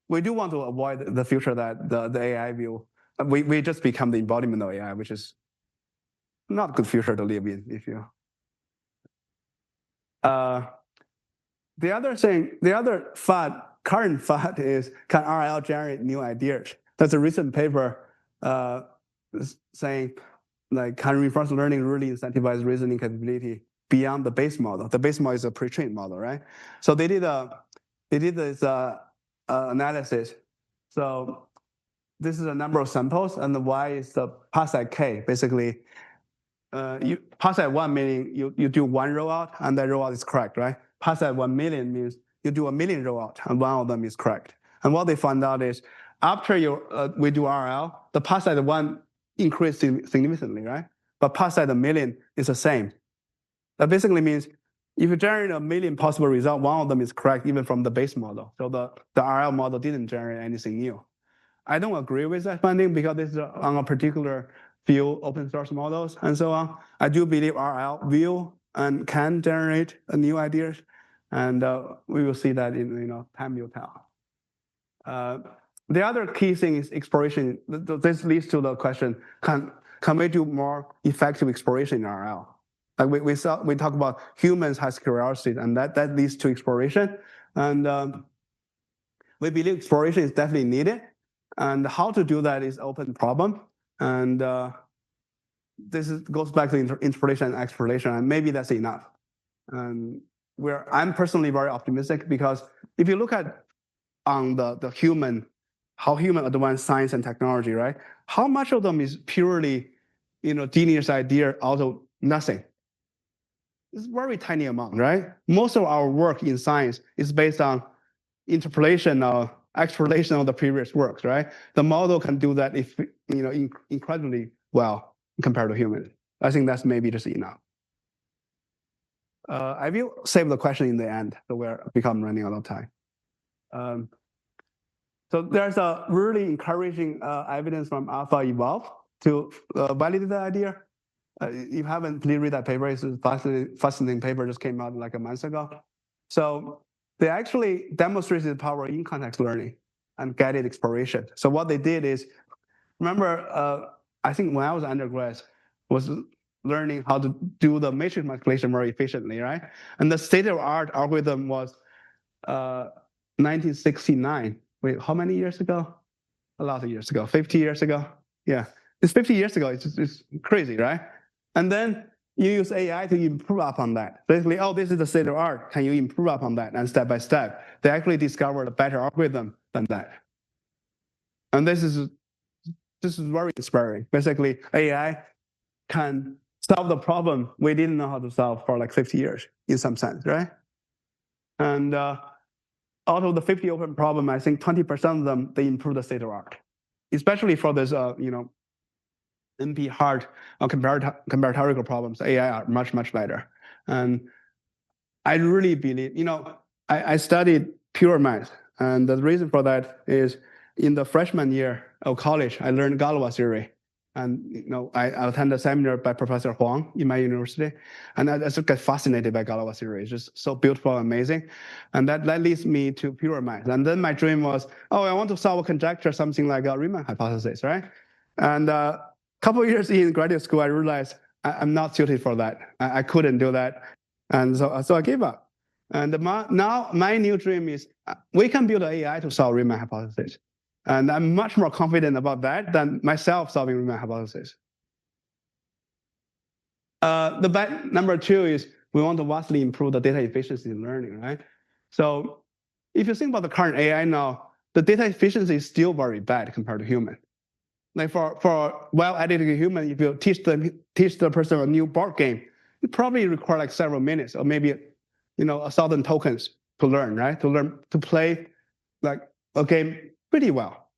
we do want to avoid the future that the AI will, we just become the embodiment of AI, which is not a good future to live in, if you. The other current fad is, can RL generate new ideas? That's a recent paper saying, like, can reinforcement learning really incentivize reasoning capability beyond the base model? The base model is a pre-trained model, right? So they did this analysis. So this is a number of samples, and the Y is the pass at K. Basically, you pass at 1 meaning you do one rollout and that rollout is correct, right? Pass at 1 million means you do a million rollout and one of them is correct. And what they found out is, after we do RL, the pass at 1 increased significantly, right? But pass at 1 million is the same. That basically means if you generate 1 million possible results, one of them is correct even from the base model. So the RL model didn't generate anything new. I don't agree with that finding because this is on a particular few open source models and so on. I do believe RL will and can generate new ideas, and we will see that in time will tell. The other key thing is exploration. This leads to the question: can we do more effective exploration in RL? Like we talk about humans has curiosity, and that leads to exploration, and we believe exploration is definitely needed. And how to do that is open problem. And this goes back to interpretation and exploration, and maybe that's enough. And I'm personally very optimistic because if you look at on the how human advance science and technology, right? How much of them is purely, genius idea out of nothing? It's a very tiny amount, right? Most of our work in science is based on interpolation or exploration of the previous works, right? The model can do that if incredibly well compared to humans. I think that's maybe just enough. I will save the question in the end, so we're running out of time. So there's a really encouraging evidence from Alpha Evolve to validate the idea. If you haven't, please read that paper. It's a fascinating paper, just came out like a month ago. So they actually demonstrated the power of in-context learning and guided exploration. So what they did is, remember, I think when I was undergrad, was learning how to do the matrix multiplication very efficiently, right? And the state-of-art algorithm was 1969. Wait, how many years ago? A lot of years ago, 50 years ago. Yeah, it's 50 years ago. It's crazy, right? And then you use AI to improve upon that. Basically, this is the state of art. Can you improve upon that? And step by step, they actually discovered a better algorithm than that. And this is very inspiring. Basically, AI can solve the problem we didn't know how to solve for like 50 years in some sense, right? And out of the 50 open problem, I think 20% of them, they improve the state of art, especially for this, NP hard or comparatorical problems. AI are much, much better. And I really believe, I studied pure math. And the reason for that is in the freshman year of college, I learned Galois theory. And I attended a seminar by Professor Huang in my university, and I just got fascinated by Galois theory. It's just so beautiful and amazing, and that leads me to pure math. And then my dream was, I want to solve a conjecture, something like a Riemann hypothesis, right? And a couple of years in graduate school, I realized I'm not suited for that. I couldn't do that. And so I gave up. And now my new dream is we can build an AI to solve Riemann hypothesis. And I'm much more confident about that than myself solving Riemann hypothesis. The number two is we want to vastly improve the data efficiency in learning, right? So if you think about the current AI now, the data efficiency is still very bad compared to human. Like for a well-educated human, if you teach the person a new board game, it probably require like several minutes or maybe 1,000 tokens to learn, right? To play like a game pretty well.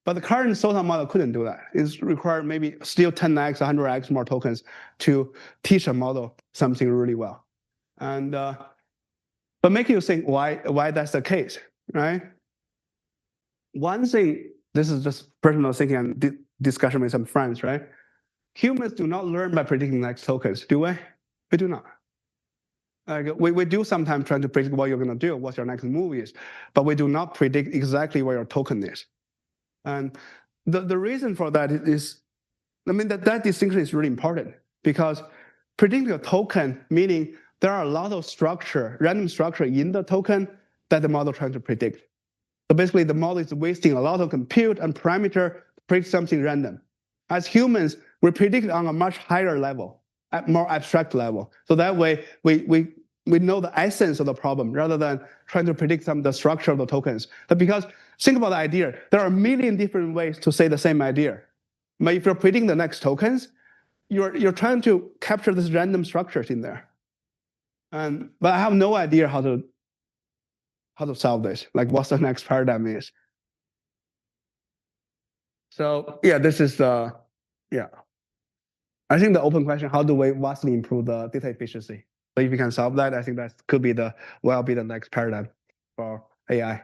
But the current SOTA model couldn't do that. It's required maybe still 10x, 100x more tokens to teach a model something really well. And but make you think why that's the case, right? One thing, this is just personal thinking and discussion with some friends, right? Humans do not learn by predicting next tokens, do we? We do not. We do sometimes try to predict what you're going to do, what your next move is, but we do not predict exactly what your token is. And the reason for that is, that distinction is really important because predicting a token, meaning there are a lot of random structure in the token that the model trying to predict. So basically the model is wasting a lot of compute and parameter to predict something random. As humans, we predict on a much higher level, at more abstract level. So that way we know the essence of the problem rather than trying to predict the structure of the tokens. But because think about the idea, there are a million different ways to say the same idea. But if you're predicting the next tokens, you're trying to capture these random structures in there. But I have no idea how to solve this, like what's the next paradigm is. So yeah, this is I think the open question, how do we vastly improve the data efficiency? So if we can solve that, I think that could be the next paradigm for AI.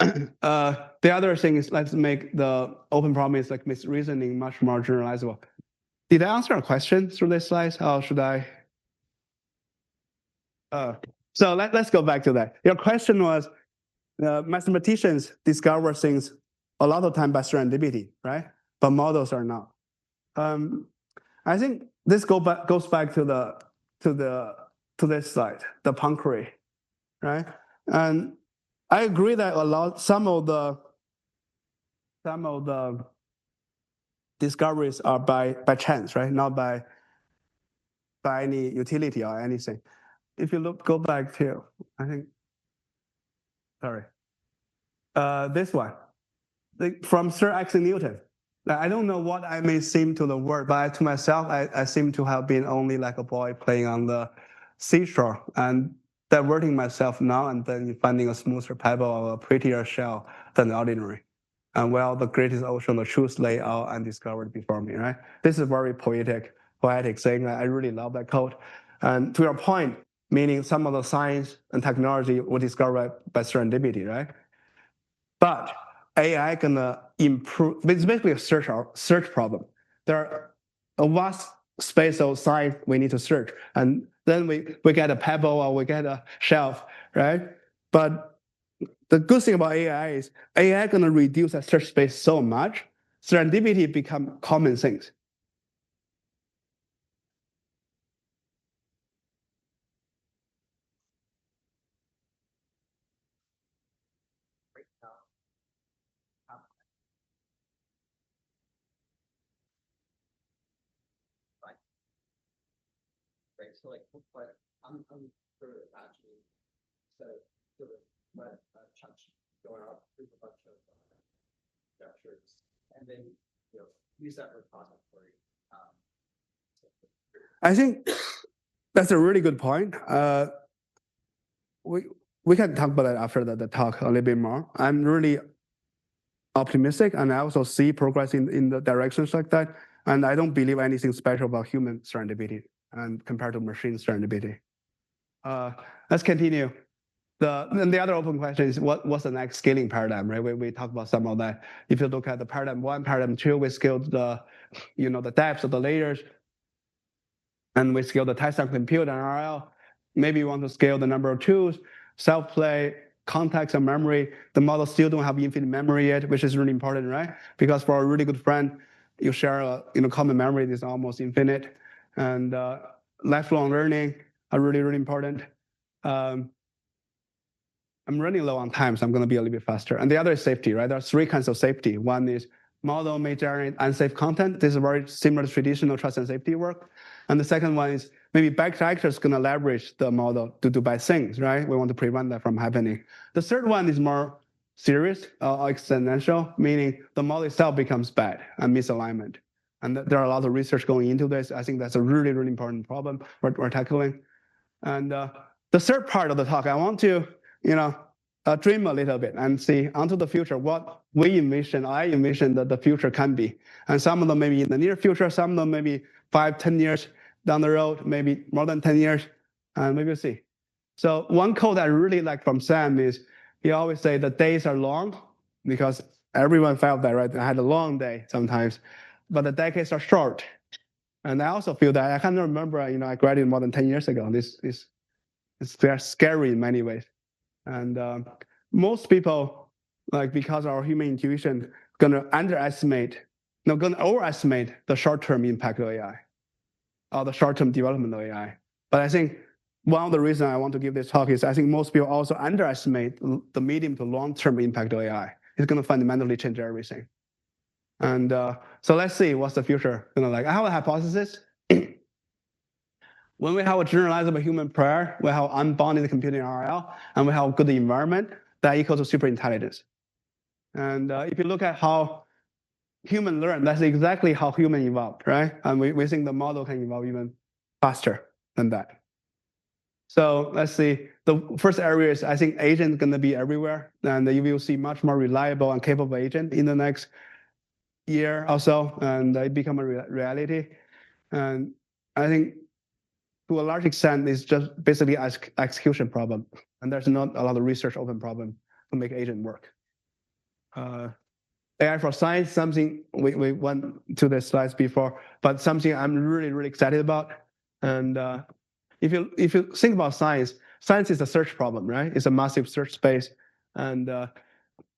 The other thing is let's make the open problem is like misreasoning much more generalizable. Did I answer a question through this slide? Or should I? So let's go back to that. Your question was, mathematicians discover things a lot of time by serendipity, right? But models are not. I think this goes back to this slide, the Poincare, right? And I agree that some of the discoveries are by chance, right? Not by any utility or anything. If you go back to, I think, sorry, this one, from Sir Isaac Newton. I don't know what I may seem to the world, but to myself, I seem to have been only like a boy playing on the seashore and diverting myself now and then finding a smoother pebble or a prettier shell than the ordinary. And well, the greatest ocean, the truth lay out undiscovered before me, right? This is a very poetic saying. I really love that quote. And to your point, meaning some of the science and technology were discovered by serendipity, right? But AI gonna improve. It's basically a search problem. There are a vast space of science we need to search, and then we get a pebble or we get a shelf, right? But the good thing about AI is AI gonna reduce that search space so much, serendipity become common things. Right. So like, but I'm sure actually sort of chunks going up through a bunch of structures, and then use that repository. I think that's a really good point. We can talk about that after the talk a little bit more. I'm really optimistic, and I also see progress in the directions like that. And I don't believe anything special about human serendipity and compared to machine serendipity. Let's continue. The other open question is what's the next scaling paradigm, right? We talked about some of that. If you look at the paradigm 1, paradigm 2, we scaled the depth of the layers, and we scale the test on compute and RL. Maybe you want to scale the number of tools, self-play, context, and memory. The model still don't have infinite memory yet, which is really important, right? Because for a really good friend, you share a common memory that is almost infinite. And lifelong learning, are really, really important. I'm running low on time, so I'm going to be a little bit faster. And the other is safety, right? There are three kinds of safety. One is model may generate unsafe content. This is very similar to traditional trust and safety work. And the second one is maybe bad actors going to leverage the model to do bad things, right? We want to prevent that from happening. The third one is more serious or exponential, meaning the model itself becomes bad and misalignment. And there are a lot of research going into this. I think that's a really, really important problem we're tackling. And the third part of the talk, I want to, dream a little bit and see onto the future what I envision that the future can be. And some of them maybe in the near future, some of them maybe 5, 10 years down the road, maybe more than 10 years, and maybe we'll see. So one quote I really like from Sam is, he always say the days are long, because everyone felt that, right? I had a long day sometimes, but the decades are short. And I also feel that I can't remember, I graduated more than 10 years ago. It's very scary in many ways. And most people, because our human intuition, gonna overestimate the short-term impact of AI, or the short-term development of AI. But I think one of the reasons I want to give this talk is I think most people also underestimate the medium to long-term impact of AI. It's gonna fundamentally change everything. And so let's see what's the future gonna like. I have a hypothesis. When we have a generalizable human prayer, we have unbounded computing RL, and we have a good environment, that equals to super intelligence. And if you look at how human learn, that's exactly how human evolved, right? And we think the model can evolve even faster than that. So let's see. The first area is, I think agent going to be everywhere, and you will see much more reliable and capable agent in the next year or so, and it become a reality. And I think to a large extent, it's just basically an execution problem, and there's not a lot of research open problem to make agent work. AI for science, something we went to the slides before, but something I'm really, really excited about. And if you think about science is a search problem, right? It's a massive search space. And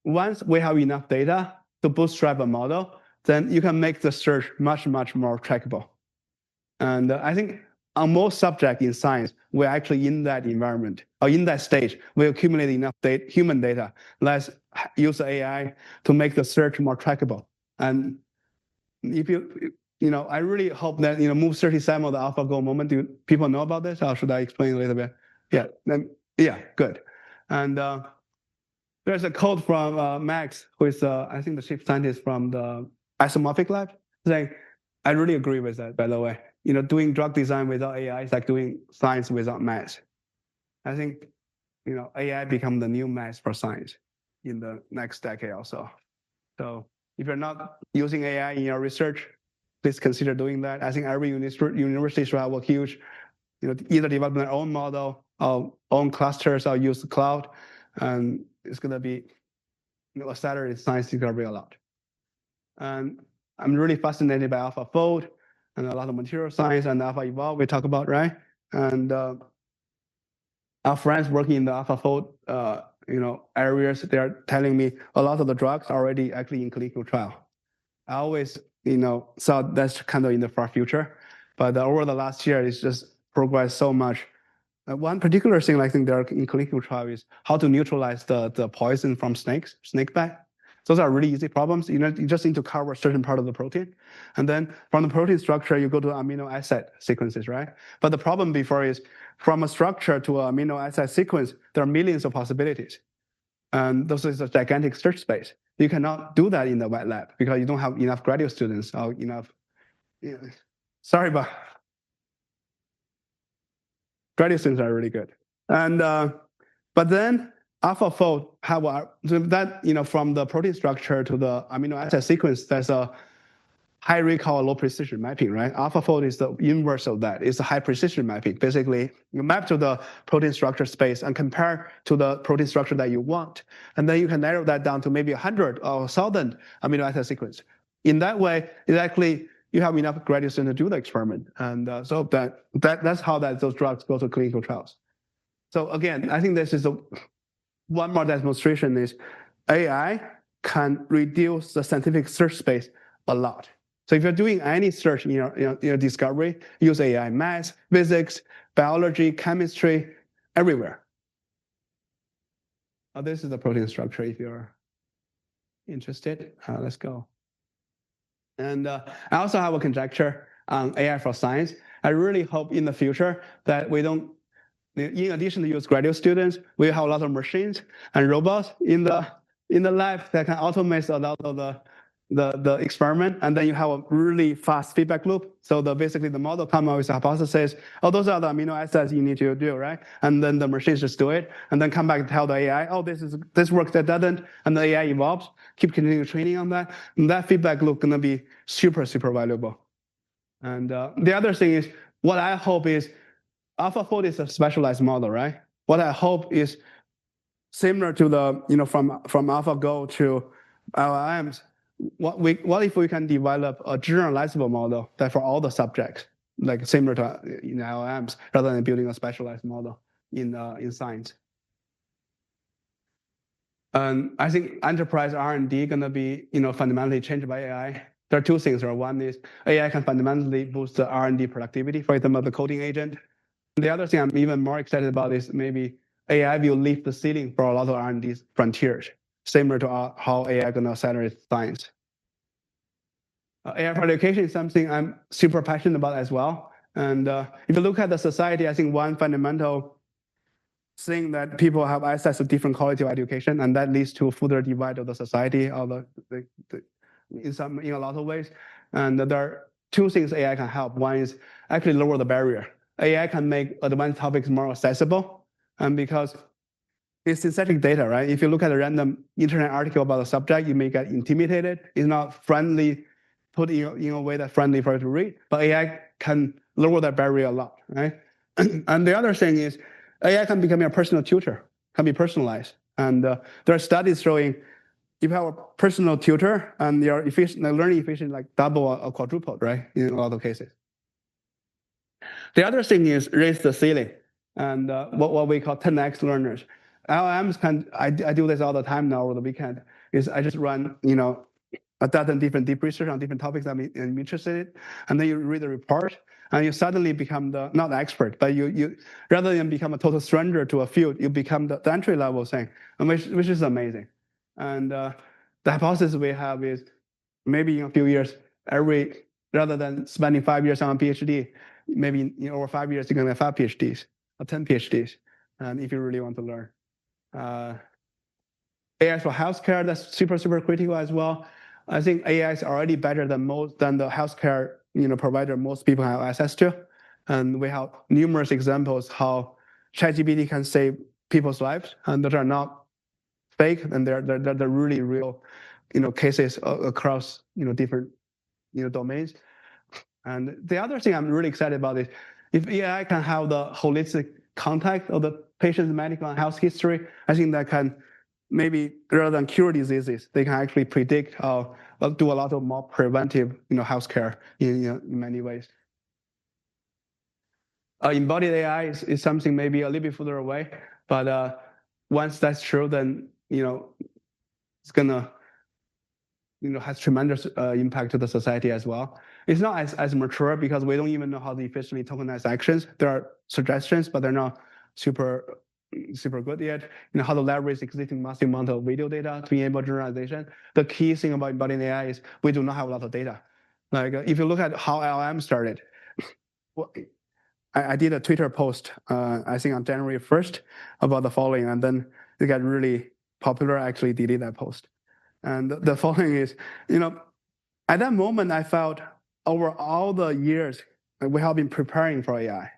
once we have enough data to bootstrap a model, then you can make the search much, much more trackable. And I think on most subjects in science, we're actually in that environment, or in that stage. We accumulate enough human data. Let's use AI to make the search more trackable. And if I really hope that, move 37 of the AlphaGo moment, do people know about this? Or should I explain a little bit? Yeah, good. And there's a quote from Max, who is, I think, the chief scientist from the isomorphic lab, saying, I really agree with that, by the way. Doing drug design without AI is like doing science without math. I think, AI become the new math for science in the next decade or so. So if you're not using AI in your research, please consider doing that. I think every university should have a huge, either develop their own model or own clusters or use the cloud. And it's going to be, accelerate science discovery a lot. And I'm really fascinated by AlphaFold and a lot of material science and AlphaEvolve we talk about, right? And our friends working in the AlphaFold, areas, they're telling me a lot of the drugs are already actually in clinical trial. I always, thought that's kind of in the far future, but over the last year, it's just progressed so much. One particular thing I think they're in clinical trial is how to neutralize the poison from snake bite. Those are really easy problems. You just need to cover a certain part of the protein. And then from the protein structure, you go to amino acid sequences, right? But the problem before is from a structure to an amino acid sequence, there are millions of possibilities. And this is a gigantic search space. You cannot do that in the wet lab because you don't have enough graduate students or enough. Sorry, but graduate students are really good. And but then AlphaFold have that, from the protein structure to the amino acid sequence, there's a high recall, low precision mapping, right? AlphaFold is the inverse of that. It's a high precision mapping. Basically, you map to the protein structure space and compare to the protein structure that you want. And then you can narrow that down to maybe 100 or 1,000 amino acid sequence. In that way, you have enough graduate students to do the experiment. And so that's how those drugs go to clinical trials. So again, I think this is one more demonstration is AI can reduce the scientific search space a lot. So if you're doing any search in your discovery, use AI, math, physics, biology, chemistry, everywhere. This is the protein structure if you're interested. Let's go. And I also have a conjecture on AI for science. I really hope in the future that we don't, in addition to use graduate students, we have a lot of machines and robots in the lab that can automate a lot of the experiment, and then you have a really fast feedback loop. So basically the model comes up with a hypothesis. Oh, those are the amino acids you need to do, right? And then the machines just do it, and then come back and tell the AI, oh, this works, that doesn't, and the AI evolves, keep continuing training on that. And that feedback loop gonna be super, super valuable. And the other thing is, what I hope is, AlphaFold is a specialized model, right? What I hope is similar to the, from AlphaGo to LLMs, what if we can develop a generalizable model that for all the subjects, like similar to LLMs, rather than building a specialized model in science. And I think enterprise R&D gonna be fundamentally changed by AI. There are two things. One is AI can fundamentally boost the R&D productivity, for example, the coding agent. The other thing I'm even more excited about is maybe AI will lift the ceiling for a lot of R&D frontiers, similar to how AI gonna accelerate science. AI for education is something I'm super passionate about as well. And if you look at the society, I think one fundamental thing that people have access to different quality of education, and that leads to further divide of the society, or in a lot of ways. And there are two things AI can help. One is actually lower the barrier. AI can make advanced topics more accessible, and because it's synthetic data, right? If you look at a random internet article about a subject, you may get intimidated. It's not friendly, put in a way that's friendly for you to read, but AI can lower that barrier a lot, right? And the other thing is AI can become a personal tutor, can be personalized. And there are studies showing if you have a personal tutor and your learning efficiency like double or quadrupled, right? In a lot of cases. The other thing is raise the ceiling, and what we call 10x learners. LLMs I do this all the time now over the weekend, is I just run, a dozen different deep research on different topics I'm interested in, and then you read the report, and you suddenly become not the expert, but you rather than become a total stranger to a field, you become the entry level thing, which is amazing. And the hypothesis we have is maybe in a few years, rather than spending 5 years on a PhD, maybe over 5 years, you're going to have 5 PhDs or 10 PhDs, and if you really want to learn. AI for healthcare, that's super, super critical as well. I think AI is already better than the healthcare provider most people have access to. And we have numerous examples how ChatGPT can save people's lives, and that are not fake, and they're really real cases across different domains. And the other thing I'm really excited about is if AI can have the holistic context of the patient's medical and health history, I think that can maybe, rather than cure diseases, they can actually predict or do a lot of more preventive healthcare in many ways. Embodied AI is something maybe a little bit further away, but once that's true, then it's gonna has tremendous impact to the society as well. It's not as mature because we don't even know how to efficiently tokenize actions. There are suggestions, but they're not super good yet. How to leverage existing massive amount of video data to enable generalization. The key thing about embedding AI is we do not have a lot of data. Like if you look at how LLM started, I did a Twitter post, I think on January 1st, about the following, and then it got really popular. I actually deleted that post. And the following is, at that moment, I felt over all the years we have been preparing for AI.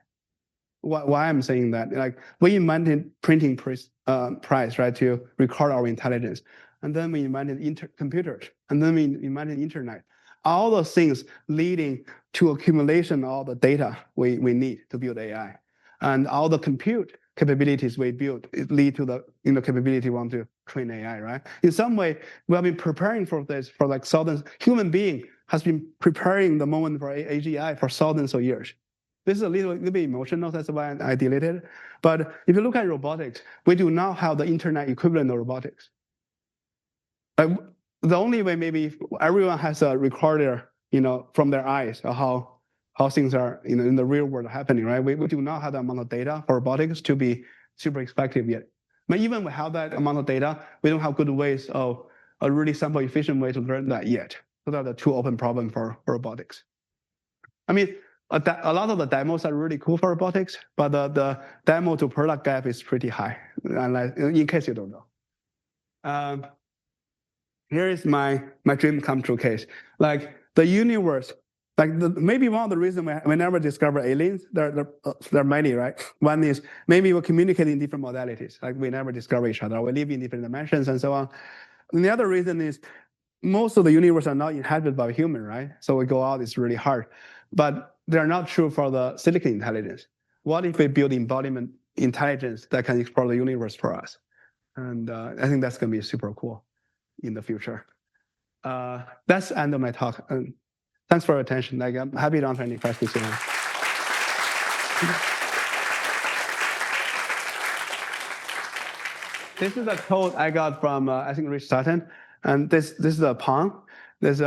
Why I'm saying that? Like we invented printing press, right, to record our intelligence, and then we invented computers, and then we invented internet. All those things leading to accumulation of all the data we need to build AI, and all the compute capabilities we build lead to the capability we want to train AI, right? In some way, we have been preparing for this for like thousands. Human being has been preparing the moment for AGI for thousands of years. This is a little bit emotional, that's why I deleted it. But if you look at robotics, we do not have the internet equivalent of robotics. The only way maybe if everyone has a recorder from their eyes, or how things are, in the real world happening, right? We do not have the amount of data for robotics to be super effective yet. But even we have that amount of data, we don't have good ways of a really sample efficient way to learn that yet. So that are the two open problems for robotics. I mean, a lot of the demos are really cool for robotics, but the demo to product gap is pretty high, in case you don't know. Here is my dream come true case. Like the universe, maybe one of the reasons we never discover aliens, there are many, right? One is maybe we communicate in different modalities, like we never discover each other, we live in different dimensions and so on. And the other reason is most of the universe are not inhabited by human, right? So we go out, it's really hard. But they're not true for the silicon intelligence. What if we build embodiment intelligence that can explore the universe for us? And I think that's going to be super cool in the future. That's the end of my talk. And thanks for your attention. I'm happy to answer any questions you have. This is a code I got from, I think, Rich Sutton. And this is a PON. This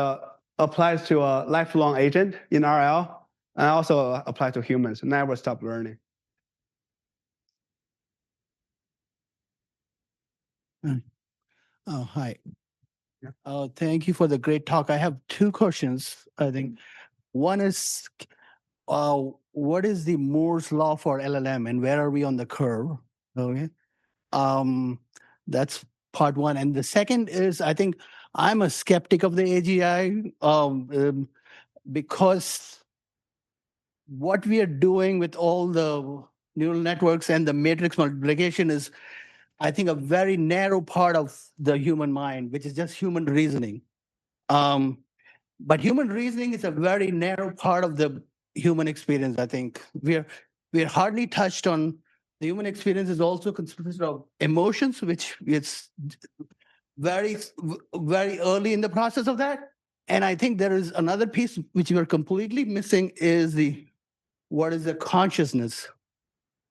applies to a lifelong agent in RL, and also applies to humans. Never stop learning. Oh, hi. Yeah. Thank you for the great talk. I have two questions, I think. One is, what is the Moore's law for LLM, and where are we on the curve? Okay. That's part one. And the second is, I think I'm a skeptic of the AGI because what we are doing with all the neural networks and the matrix multiplication is, I think, a very narrow part of the human mind, which is just human reasoning. But human reasoning is a very narrow part of the human experience. I think we're hardly touched on the human experience is also consisted of emotions, which is very, very early in the process of that. And I think there is another piece which we're completely missing is what is the consciousness,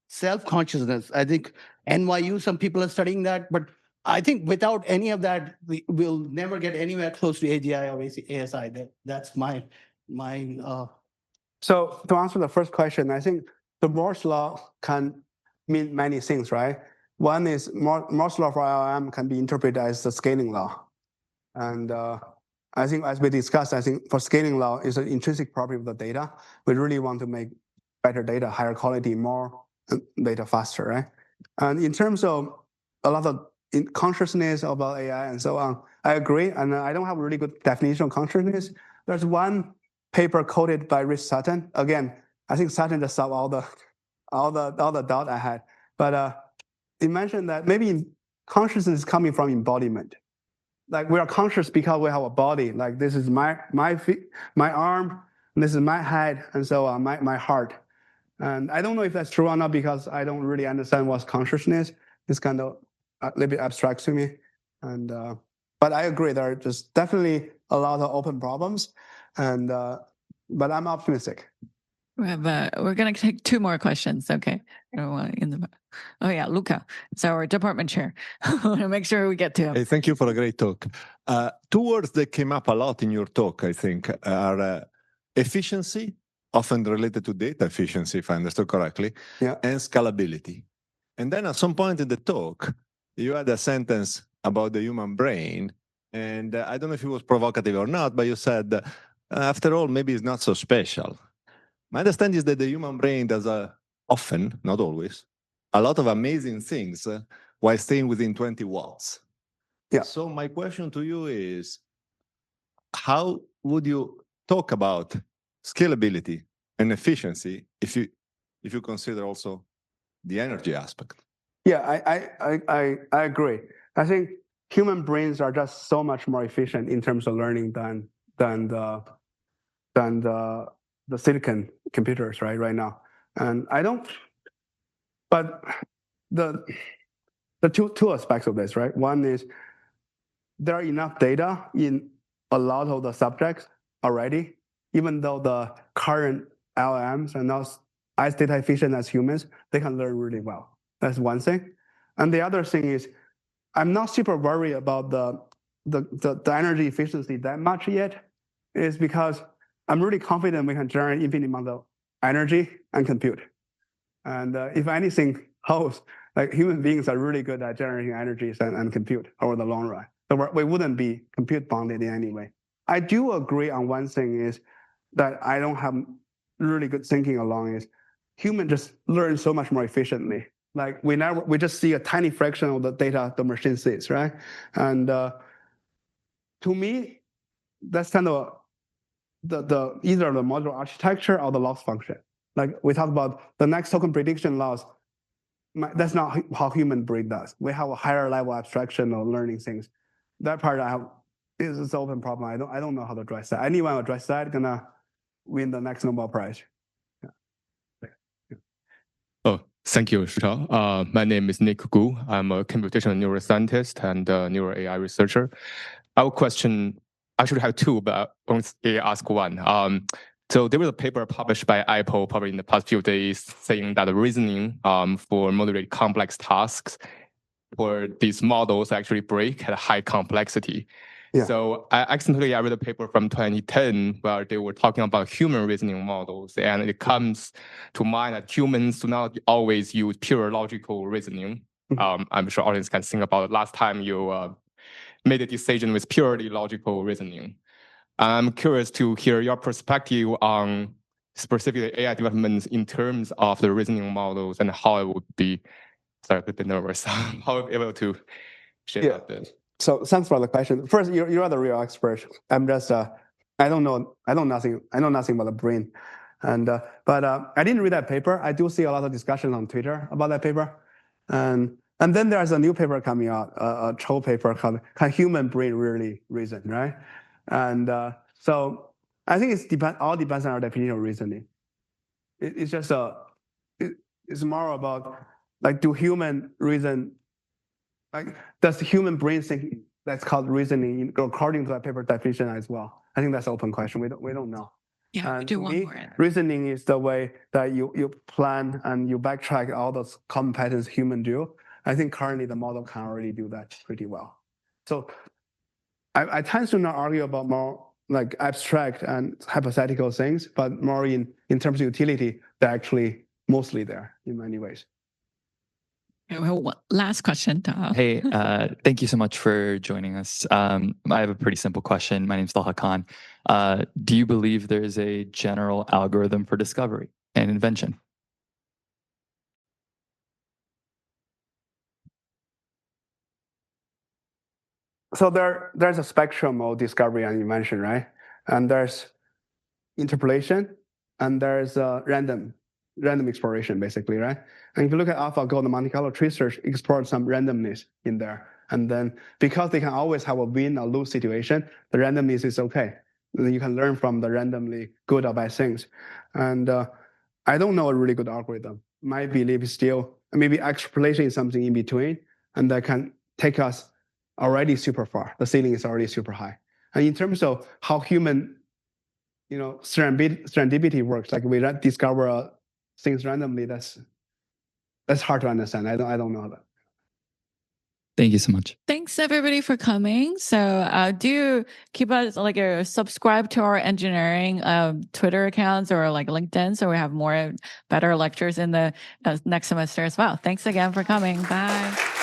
self-consciousness. I think NYU, some people are studying that, but I think without any of that, we'll never get anywhere close to AGI or ASI. That's my. So to answer the first question, I think the Moore's law can mean many things, right? One is Moore's law for LLM can be interpreted as the scaling law. And I think as we discussed, I think for scaling law is an intrinsic property of the data. We really want to make better data, higher quality, more data faster, right? And in terms of a lot of consciousness about AI and so on, I agree. And I don't have a really good definition of consciousness. There's one paper quoted by Rich Sutton. Again, I think Sutton just solved all the doubt I had. But he mentioned that maybe consciousness is coming from embodiment. Like we are conscious because we have a body. Like this is my feet, my arm, and this is my head, and so on, my heart. And I don't know if that's true or not because I don't really understand what's consciousness. It's kind of a little bit abstract to me. And but I agree, there are just definitely a lot of open problems. And but I'm optimistic. We're going to take two more questions. Okay. Oh yeah, Luca. It's our department chair. I want to make sure we get to him. Hey, thank you for a great talk. Two words that came up a lot in your talk, I think, are efficiency, often related to data efficiency, if I understood correctly, yeah, and scalability. And then at some point in the talk, you had a sentence about the human brain. And I don't know if it was provocative or not, but you said, after all, maybe it's not so special. My understanding is that the human brain does often, not always, a lot of amazing things while staying within 20 watts. Yeah. So my question to you is, how would you talk about scalability and efficiency if you consider also the energy aspect? Yeah, I agree. I think human brains are just so much more efficient in terms of learning than the silicon computers right now. And I don't. But the two aspects of this, right? One is there are enough data in a lot of the subjects already, even though the current LLMs are not as data efficient as humans, they can learn really well. That's one thing. And the other thing is, I'm not super worried about the energy efficiency that much yet, is because I'm really confident we can generate infinite amount of energy and compute. And if anything holds, like human beings are really good at generating energies and compute over the long run. So we wouldn't be compute bounded in any way. I do agree on one thing is that I don't have really good thinking along is humans just learn so much more efficiently. Like we just see a tiny fraction of the data the machine sees, right? And to me, that's kind of the either the model architecture or the loss function. Like we talked about the next token prediction loss. That's not how human brain does. We have a higher level abstraction of learning things. That part is an open problem. I don't know how to address that. Anyone who address that gonna win the next Nobel Prize. Yeah. Oh, thank you, Shuchao. My name is Nick Gu. I'm a computational neuroscientist and a neuro AI researcher. Our question, I should have two, but I'll only ask one. So there was a paper published by Apple probably in the past few days saying that the reasoning for moderate complex tasks for these models actually break at a high complexity. Yeah. So I accidentally read a paper from 2010 where they were talking about human reasoning models, and it comes to mind that humans do not always use pure logical reasoning. I'm sure audience can think about it. Last time you made a decision with purely logical reasoning. I'm curious to hear your perspective on specific AI developments in terms of the reasoning models and how it would be, sorry, a bit nervous, how it would be able to shape up this. So thanks for the question. First, you are the real expert. I'm just I know nothing about the brain, and but I didn't read that paper. I do see a lot of discussion on Twitter about that paper, and then there's a new paper coming out, a Chou paper called "Can Human Brain Really Reason?" Right, and so I think all depends on our definition of reasoning. It's just it's more about like do human reason. Like, does the human brain think that's called reasoning according to that paper definition as well? I think that's an open question. We don't know. Yeah, And do to one me, more. reasoning is the way that you plan and you backtrack all those common patterns humans do. I think currently the model can already do that pretty well. So I tend to not argue about more like abstract and hypothetical things, but more in terms of utility, they're actually mostly there in many ways. Well, last question. Hey, thank you so much for joining us. I have a pretty simple question. My name is Talha Khan. Do you believe there is a general algorithm for discovery and invention? So there's a spectrum of discovery and invention, right? And there's interpolation, and there's random exploration, basically, right? And if you look at AlphaGo, the Monte Carlo tree search explored some randomness in there. And then because they can always have a win or lose situation, the randomness is okay. Then you can learn from the randomly good or bad things. And I don't know a really good algorithm. My belief is still maybe extrapolation is something in between, and that can take us already super far. The ceiling is already super high. And in terms of how human serendipity works, like we discover things randomly, that's hard to understand. I don't know that. Thank you so much. Thanks everybody for coming. So do keep us subscribe to our engineering Twitter accounts or like LinkedIn, so we have more better lectures in the next semester as well. Thanks again for coming. Bye.